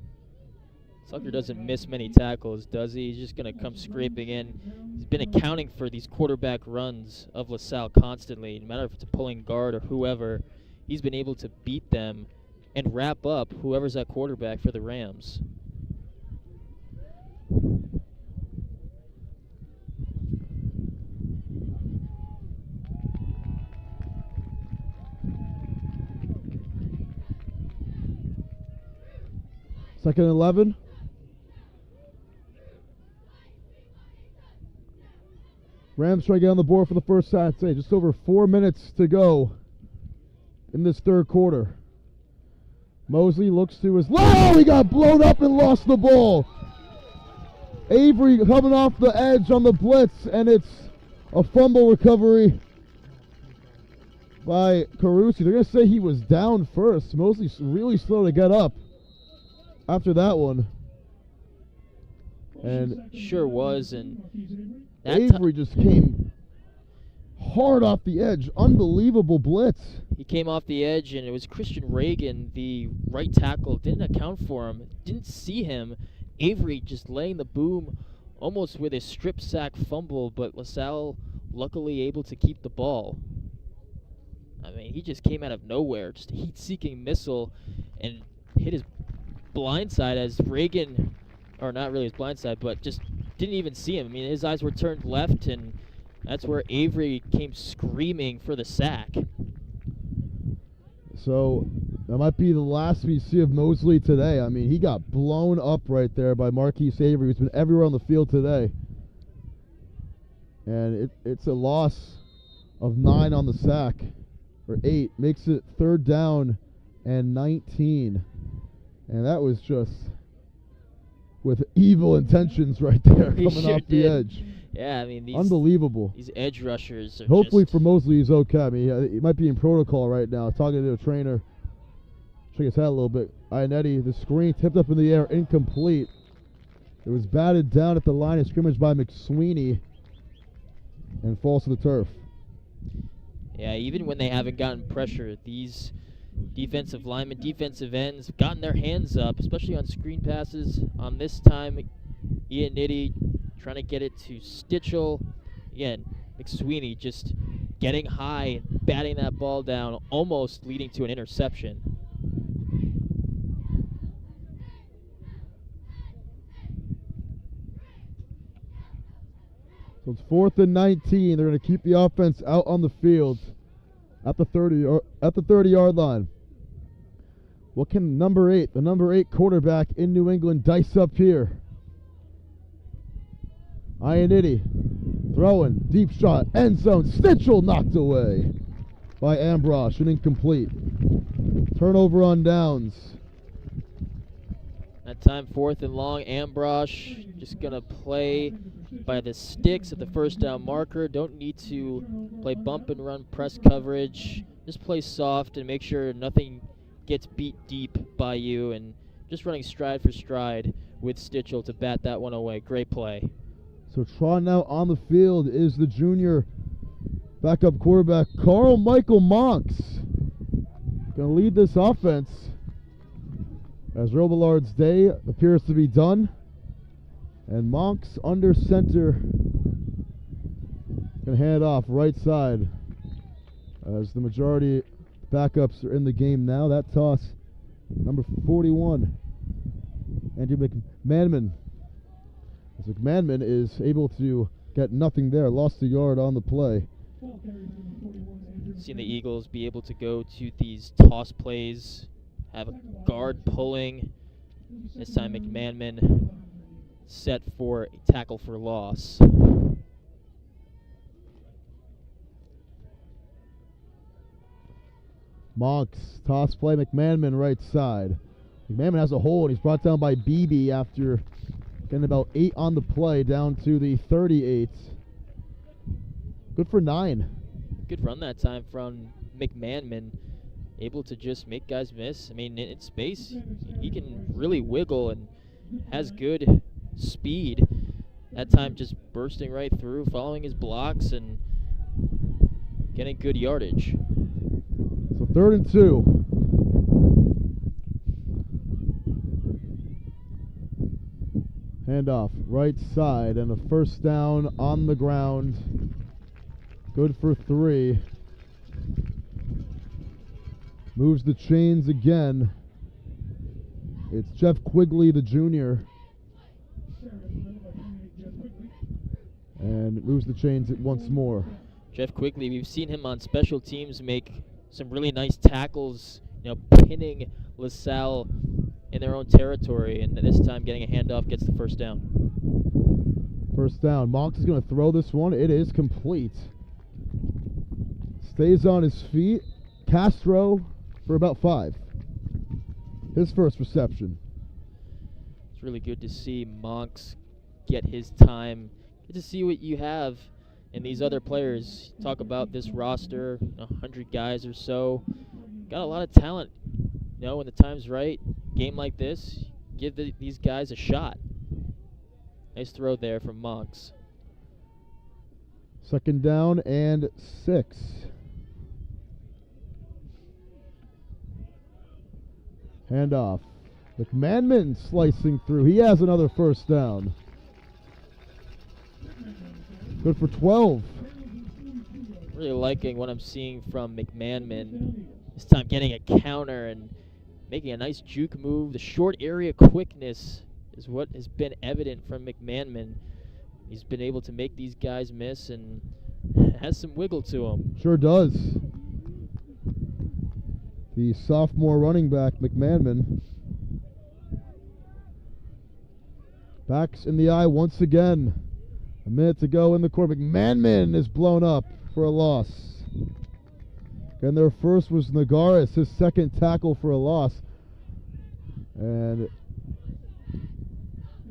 C: Tucker doesn't miss many tackles, does he? He's just going to come scraping in. He's been accounting for these quarterback runs of LaSalle constantly. No matter if it's a pulling guard or whoever, he's been able to beat them and wrap up whoever's at quarterback for the Rams.
A: Second and 11. Rams try to get on the board for the first time today. Just over 4 minutes to go in this 3rd quarter. Mosley looks to his left. He got blown up and lost the ball. Avery coming off the edge on the blitz, and it's a fumble recovery by Carusi. They're going to say he was down first. Mosley's really slow to get up after that one. And
C: sure was, and
A: Avery just came hard off the edge. Unbelievable blitz.
C: He came off the edge, and it was Christian Reagan, the right tackle, didn't account for him, didn't see him. Avery just laying the boom almost with a strip sack fumble, but LaSalle luckily able to keep the ball. I mean, he just came out of nowhere, just a heat-seeking missile, and hit his blind side as Reagan, or not really his blind side, but just didn't even see him. I mean, his eyes were turned left, and that's where Avery came screaming for the sack.
A: So that might be the last we see of Mosley today. I mean, he got blown up right there by Marquise Avery, who's been everywhere on the field today. And it's a loss of 9 on the sack, or 8. Makes it 3rd down and 19. And that was just with evil intentions right there, coming off the edge.
C: Yeah, I mean,
A: unbelievable.
C: These edge rushers are
A: hopefully for Mosley he's okay. I mean, he might be in protocol right now, talking to a trainer. shake his head a little bit. Ionetti, the screen tipped up in the air, incomplete. It was batted down at the line of scrimmage by McSweeney and falls to the turf.
C: Yeah, even when they haven't gotten pressure, these defensive linemen, defensive ends have gotten their hands up, especially on screen passes. On this time, Ionetti trying to get it to Stitchell. Again, McSweeney just getting high, batting that ball down, almost leading to an interception.
A: So it's 4th and 19. They're going to keep the offense out on the field at the 30-yard line. What can the number 8 quarterback in New England dice up here? Ionetti throwing, deep shot, end zone. Stitchell knocked away by Ambrosch and incomplete. Turnover on downs.
C: That time, 4th and long. Ambrosch just going to play by the sticks at the first down marker. Don't need to play bump and run press coverage. Just play soft and make sure nothing gets beat deep by you, and just running stride for stride with Stitchell to bat that one away. Great play.
A: So trotting now on the field is the junior backup quarterback, Carl Michael Monks. Going to lead this offense as Robillard's day appears to be done. And Monks under center. Going to hand it off right side as the majority backups are in the game now. That toss, number 41, Andrew McManman. As McManman is able to get nothing there, lost a yard on the play.
C: Seeing the Eagles be able to go to these toss plays, have a guard pulling. This time McManman set for a tackle for loss.
A: Monks, toss play, McManman right side. McManman has a hole, and he's brought down by Beebe after getting about 8 on the play, down to the 38. Good for 9.
C: Good run that time from McManman, able to just make guys miss. I mean, in space, he can really wiggle and has good speed. That time just bursting right through, following his blocks, and getting good yardage.
A: So 3rd and 2. Handoff right side, and a first down on the ground. Good for 3. Moves the chains again. It's Jeff Quigley, the junior. And moves the chains once more.
C: Jeff Quigley, we've seen him on special teams make some really nice tackles, pinning LaSalle in their own territory, and this time getting a handoff gets the first down.
A: First down. Monks is going to throw this one. It is complete. Stays on his feet. Castro for about 5. His first reception.
C: It's really good to see Monks get his time. Good to see what you have in these other players. Talk about this roster, 100 guys or so. Got a lot of talent. When the time's right, game like this, give these guys a shot. Nice throw there from Monks.
A: 2nd down and 6. Handoff. McManman slicing through. He has another first down. Good for 12.
C: Really liking what I'm seeing from McManman. This time getting a counter and making a nice juke move. The short area quickness is what has been evident from McManman. He's been able to make these guys miss and has some wiggle to him.
A: Sure does. The sophomore running back, McManman. Backs in the eye once again. A minute to go in the quarter. McManman is blown up for a loss. And their first was Nagaris, his second tackle for a loss. And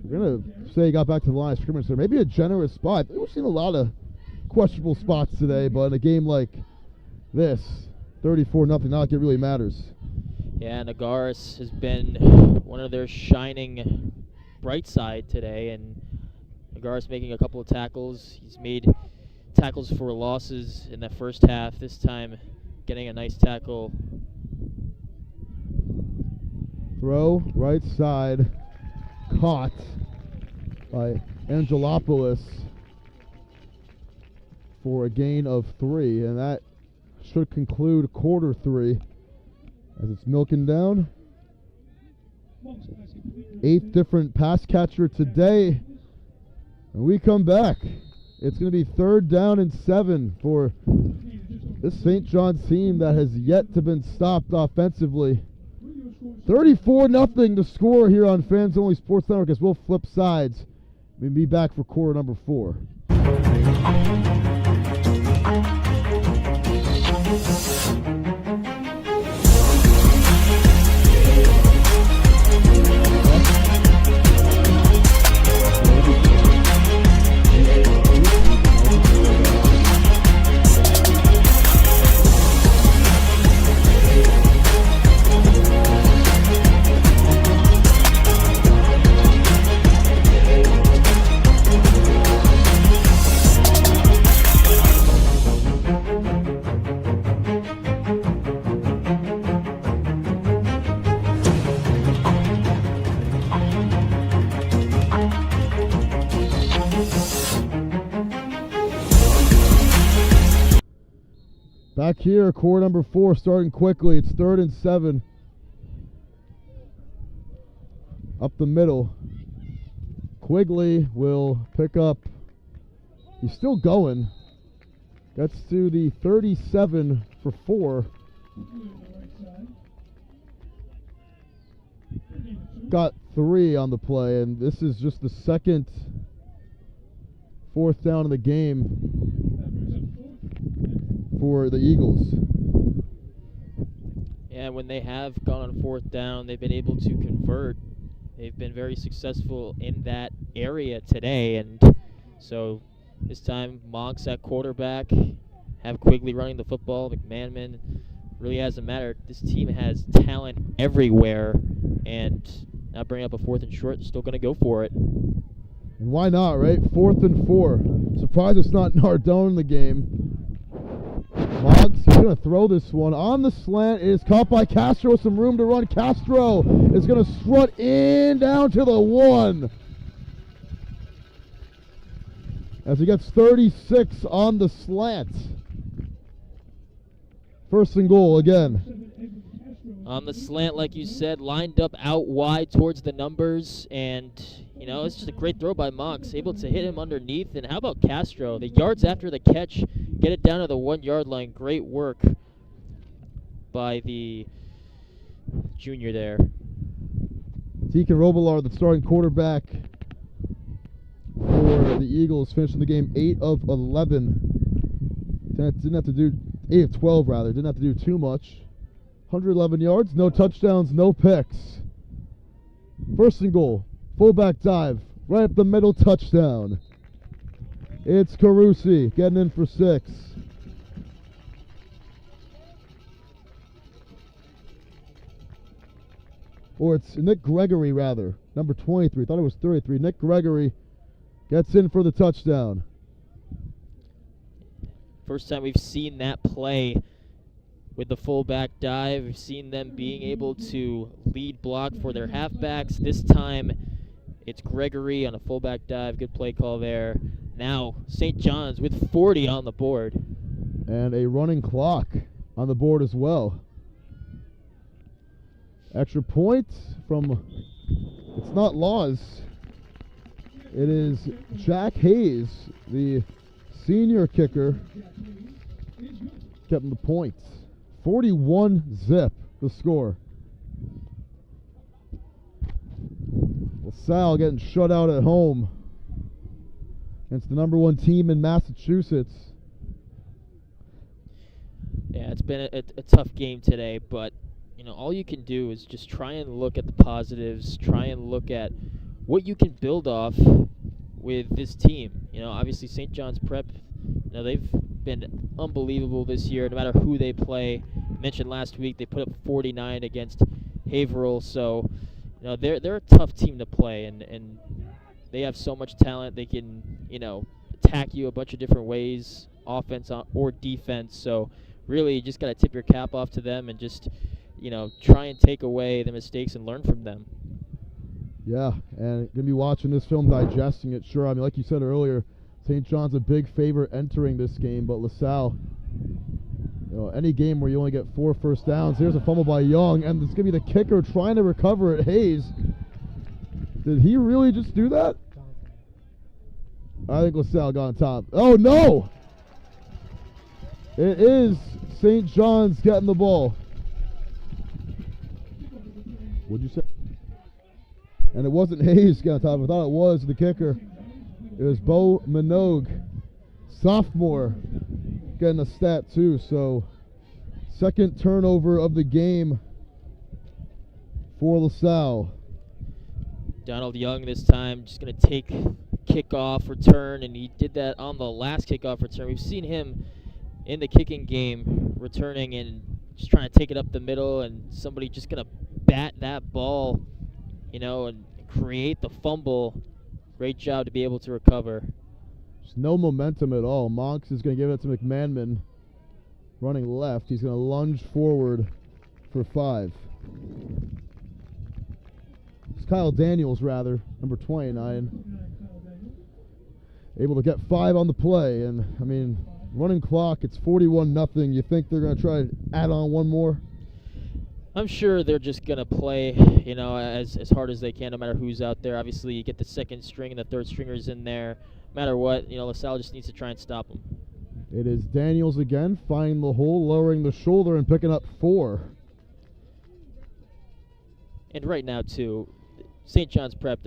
A: we're going to say he got back to the line of scrimmage there. Maybe a generous spot. We've seen a lot of questionable spots today, but in a game like this, 34-0, not like it really matters.
C: Yeah, Nagaris has been one of their shining bright side today, and Nagaris making a couple of tackles. He's made tackles for losses in the first half. This time, getting a nice tackle.
A: Throw right side, caught by Angelopoulos for a gain of 3, and that should conclude quarter 3 as it's milking down. 8th different pass catcher today, and we come back. It's going to be 3rd down and 7 for this St. John's team that has yet to been stopped offensively. 34-0 the score here on Fans Only Sports Network as we'll flip sides. We'll be back for quarter number 4. Back here, quarter number 4, starting quickly. It's 3rd and 7. Up the middle. Quigley will pick up. He's still going. Gets to the 37 for 4. Got 3 on the play, and this is just the second 4th down of the game for the Eagles.
C: Yeah, when they have gone on 4th down, they've been able to convert. They've been very successful in that area today, and so this time Monks at quarterback, have Quigley running the football. McManaman really hasn't mattered. This team has talent everywhere, and now bring up a 4th and short, still going to go for it.
A: And why not, right? 4th and 4. Surprised it's not Nardone in the game. Moggs, he's going to throw this one on the slant. It is caught by Castro with some room to run. Castro is going to strut in down to the 1. As he gets 36 on the slant. 1st and goal again.
C: On the slant, like you said, lined up out wide towards the numbers, and you know, it's just a great throw by Monks, able to hit him underneath. And how about Castro? The yards after the catch, get it down to the 1-yard line. Great work by the junior there.
A: Deacon Robillard, the starting quarterback for the Eagles, finishing the game 8 of 11. Didn't have to do 8 of 12 rather. Didn't have to do too much. 111 yards, no touchdowns, no picks. 1st and goal. Fullback dive, right up the middle, touchdown. It's Carusi getting in for 6. Or it's Nick Gregory, rather. Number 23. Thought it was 33. Nick Gregory gets in for the touchdown.
C: First time we've seen that play with the fullback dive. We've seen them being able to lead block for their halfbacks. This time it's Gregory on a fullback dive. Good play call there. Now St. John's with 40 on the board.
A: And a running clock on the board as well. Extra point from, it's not Laws. It is Jack Hayes, the senior kicker, getting the points. 41-zip the score. LaSalle getting shut out at home against the number 1 team in Massachusetts.
C: Yeah, it's been a tough game today, but you know, all you can do is just try and look at the positives, try and look at what you can build off with this team. You know, obviously St. John's Prep, you know, they've been unbelievable this year, no matter who they play. mentioned last week, they put up 49 against Haverhill, so they're a tough team to play, and they have so much talent. They can attack you a bunch of different ways, offense or defense. So really, you just got to tip your cap off to them and just try and take away the mistakes and learn from them.
A: Yeah, and gonna be watching this film, digesting it. Sure, I mean, like you said earlier, St. John's a big favorite entering this game, but LaSalle, any game where you only get 4 first downs. Here's a fumble by Young, and it's gonna be the kicker trying to recover it. Hayes, did he really just do that? I think LaSalle got on top. Oh no! It is St. John's getting the ball. What'd you say? And it wasn't Hayes getting on top. I thought it was the kicker. It was Bo Minogue, sophomore, getting a stat too. So, second turnover of the game for LaSalle.
C: Donald Young this time just going to take kickoff return, and he did that on the last kickoff return. We've seen him in the kicking game returning and just trying to take it up the middle, and somebody just going to bat that ball, and create the fumble. Great job to be able to recover.
A: There's no momentum at all. Monks is going to give it to McManman. Running left. He's going to lunge forward for 5. It's Kyle Daniels, rather, number 29. Able to get 5 on the play. And, I mean, running clock, it's 41-0. You think they're going to try to add on one more?
C: I'm sure they're just going to play, as hard as they can, no matter who's out there. Obviously, you get the second string and the third stringers in there. No matter what, LaSalle just needs to try and stop them.
A: It is Daniels again, finding the hole, lowering the shoulder, and picking up 4.
C: And right now, too, St. John's Prep,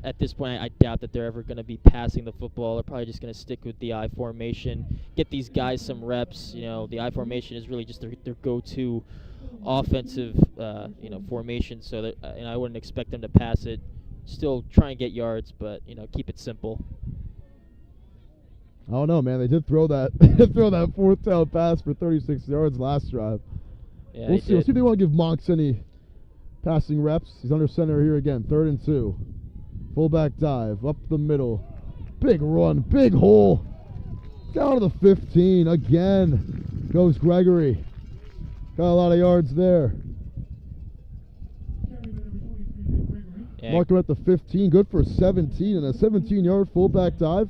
C: at this point, I doubt that they're ever going to be passing the football. They're probably just going to stick with the I formation, get these guys some reps. The I formation is really just their go-to offensive, formation. So that, I wouldn't expect them to pass it. Still try and get yards, but keep it simple.
A: I don't know, man. They did throw that 4th down pass for 36 yards last drive.
C: Yeah,
A: we'll see. We'll see if they want to give Monks any passing reps. He's under center here again. 3rd and 2. Fullback dive up the middle. Big run, big hole. Down to the 15 again. Goes Gregory. Got a lot of yards there.
C: Yeah.
A: Marked him at the 15. Good for 17. And a 17-yard fullback dive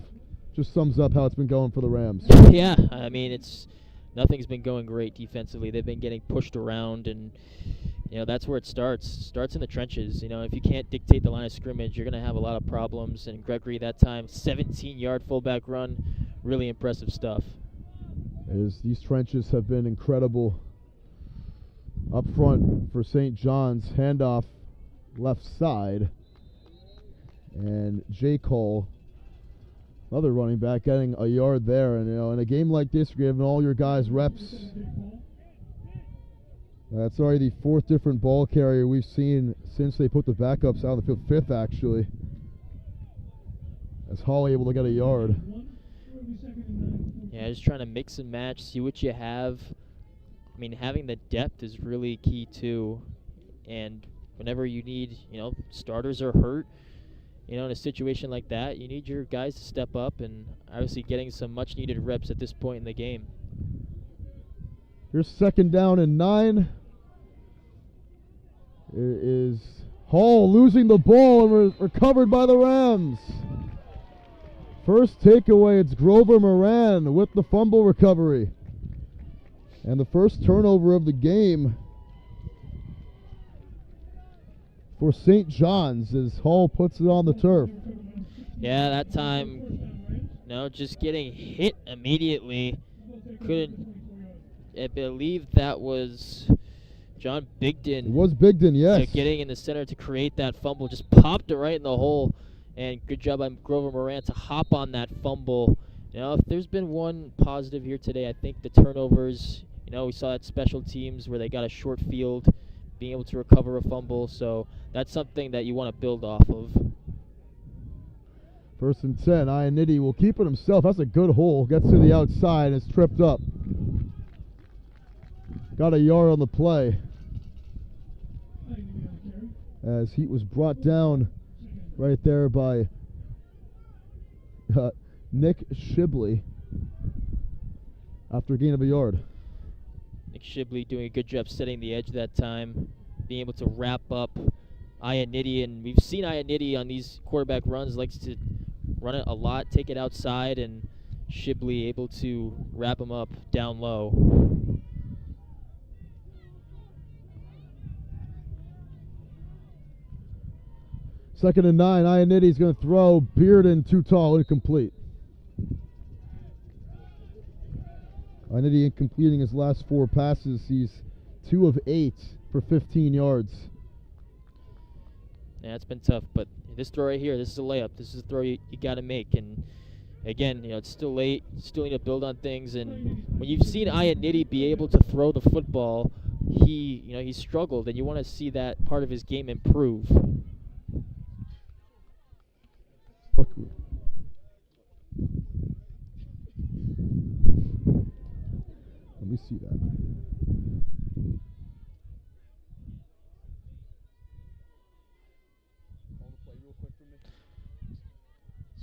A: just sums up how it's been going for the Rams.
C: Yeah, I mean, nothing's been going great defensively. They've been getting pushed around, and that's where it starts. Starts in the trenches. If you can't dictate the line of scrimmage, you're going to have a lot of problems. And Gregory that time, 17-yard fullback run, really impressive stuff.
A: As these trenches have been incredible. Up front for St. John's, handoff left side, and J. Cole, another running back, getting a yard there. And in a game like this, you're giving all your guys reps. That's already the 4th different ball carrier we've seen since they put the backups out on the field. 5th, actually. As Hawley able to get a yard.
C: Yeah, just trying to mix and match, see what you have. I mean, having the depth is really key, too. And whenever you need, starters are hurt, in a situation like that, you need your guys to step up, and obviously getting some much-needed reps at this point in the game.
A: Here's 2nd down and 9. It is Hall losing the ball and recovered by the Rams. First takeaway, it's Grover Moran with the fumble recovery. And the first turnover of the game for St. John's as Hall puts it on the turf.
C: Yeah, that time, just getting hit immediately. I believe that was John Bigden.
A: It was Bigden, yes.
C: Getting in the center to create that fumble, just popped it right in the hole. And good job by Grover Moran to hop on that fumble. If there's been one positive here today, I think the turnovers. We saw at special teams where they got a short field, being able to recover a fumble. So that's something that you want to build off of.
A: 1st and 10. Ionity will keep it himself. That's a good hole. Gets to the outside and is tripped up. got a yard on the play as he was brought down right there by Nick Shibley after a gain of a yard.
C: Nick Shibley doing a good job setting the edge that time, being able to wrap up Ionity, and we've seen Ionity on these quarterback runs likes to run it a lot, take it outside, and Shibley able to wrap him up down low.
A: Second and 9, Ionity's going to throw. Bearden too tall, incomplete. Ionity in completing his last 4 passes. He's 2 of 8 for 15 yards.
C: Yeah, it's been tough, but this throw right here, this is a layup. This is a throw you got to make. And again, it's still late. You still need to build on things. And when you've seen Ionity be able to throw the football, he struggled, and you want to see that part of his game improve.
A: Let me see that.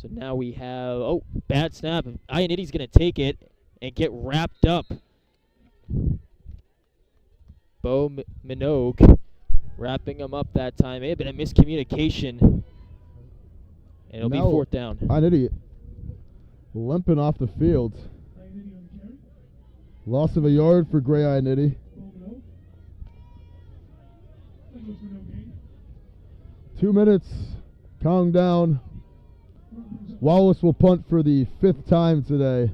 C: So now we have, bad snap. Ionity's going to take it and get wrapped up. Bo Minogue wrapping him up that time. May have been a miscommunication. And it'll be 4th down.
A: Ionity limping off the field. Loss of a yard for Gray Ionity. Two minutes, counting down. Wallace will punt for the 5th time today.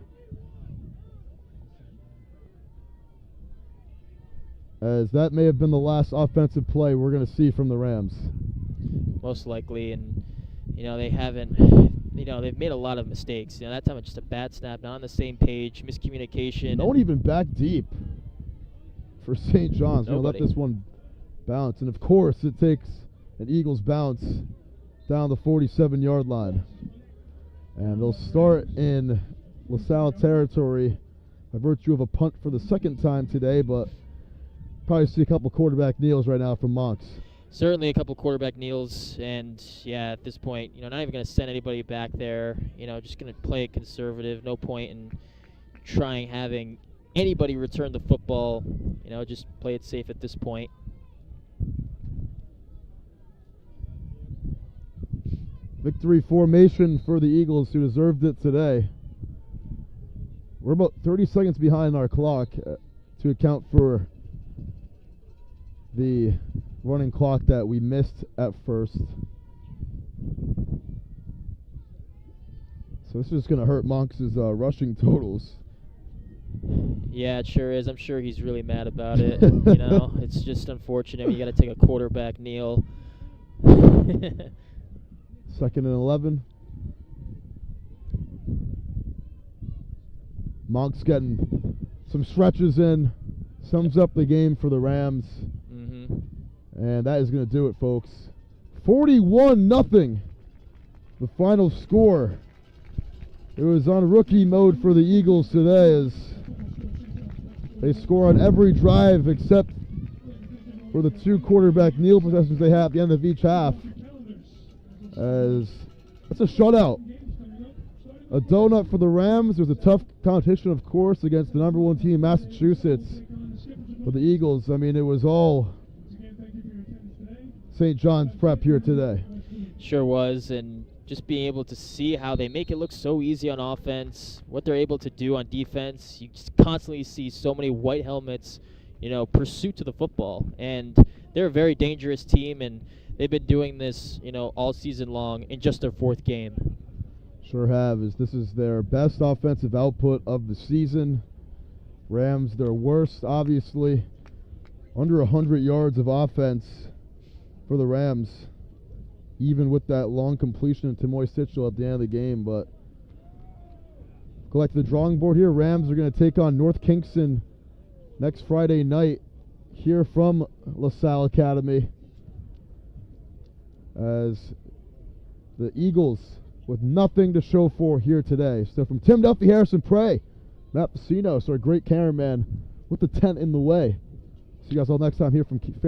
A: As that may have been the last offensive play we're going to see from the Rams.
C: Most likely, and they haven't, they've made a lot of mistakes. That time it's just a bad snap, not on the same page, miscommunication.
A: No one even back deep for St. John's. Let this one bounce. And of course, it takes an Eagles bounce down the 47-yard line. And they'll start in LaSalle territory by virtue of a punt for the 2nd time today, but probably see a couple quarterback kneels right now from Monks.
C: Certainly a couple quarterback kneels, and at this point, not even going to send anybody back there. Just going to play it conservative. No point in trying having anybody return the football. Just play it safe at this point.
A: Victory formation for the Eagles, who deserved it today. We're about 30 seconds behind our clock to account for the running clock that we missed at first. So this is going to hurt Monks' rushing totals.
C: Yeah, it sure is. I'm sure he's really mad about it. It's just unfortunate. You got to take a quarterback kneel.
A: 2nd and 11. Monks getting some stretches in. Sums up the game for the Rams. And that is going to do it, folks. 41-0. The final score. It was on rookie mode for the Eagles today as they score on every drive except for the 2 quarterback kneel possessions they have at the end of each half. As that's a shutout. A donut for the Rams. It was a tough competition, of course, against the #1 team, Massachusetts. For the Eagles, it was all St. John's prep here today.
C: Sure was, and just being able to see how they make it look so easy on offense, what they're able to do on defense. You just constantly see so many white helmets, pursuit to the football. And they're a very dangerous team, and they've been doing this, all season long in just their 4th game.
A: Sure have, as this is their best offensive output of the season. Rams, their worst, obviously. Under 100 yards of offense for the Rams, even with that long completion to Moise Titchell at the end of the game. But go back to the drawing board here. Rams are going to take on North Kingston next Friday night here from LaSalle Academy, as the Eagles with nothing to show for here today. So from Tim Duffy, Harrison Prey, Matt Pacino, our great cameraman, with the tent in the way. See you guys all next time here from Fans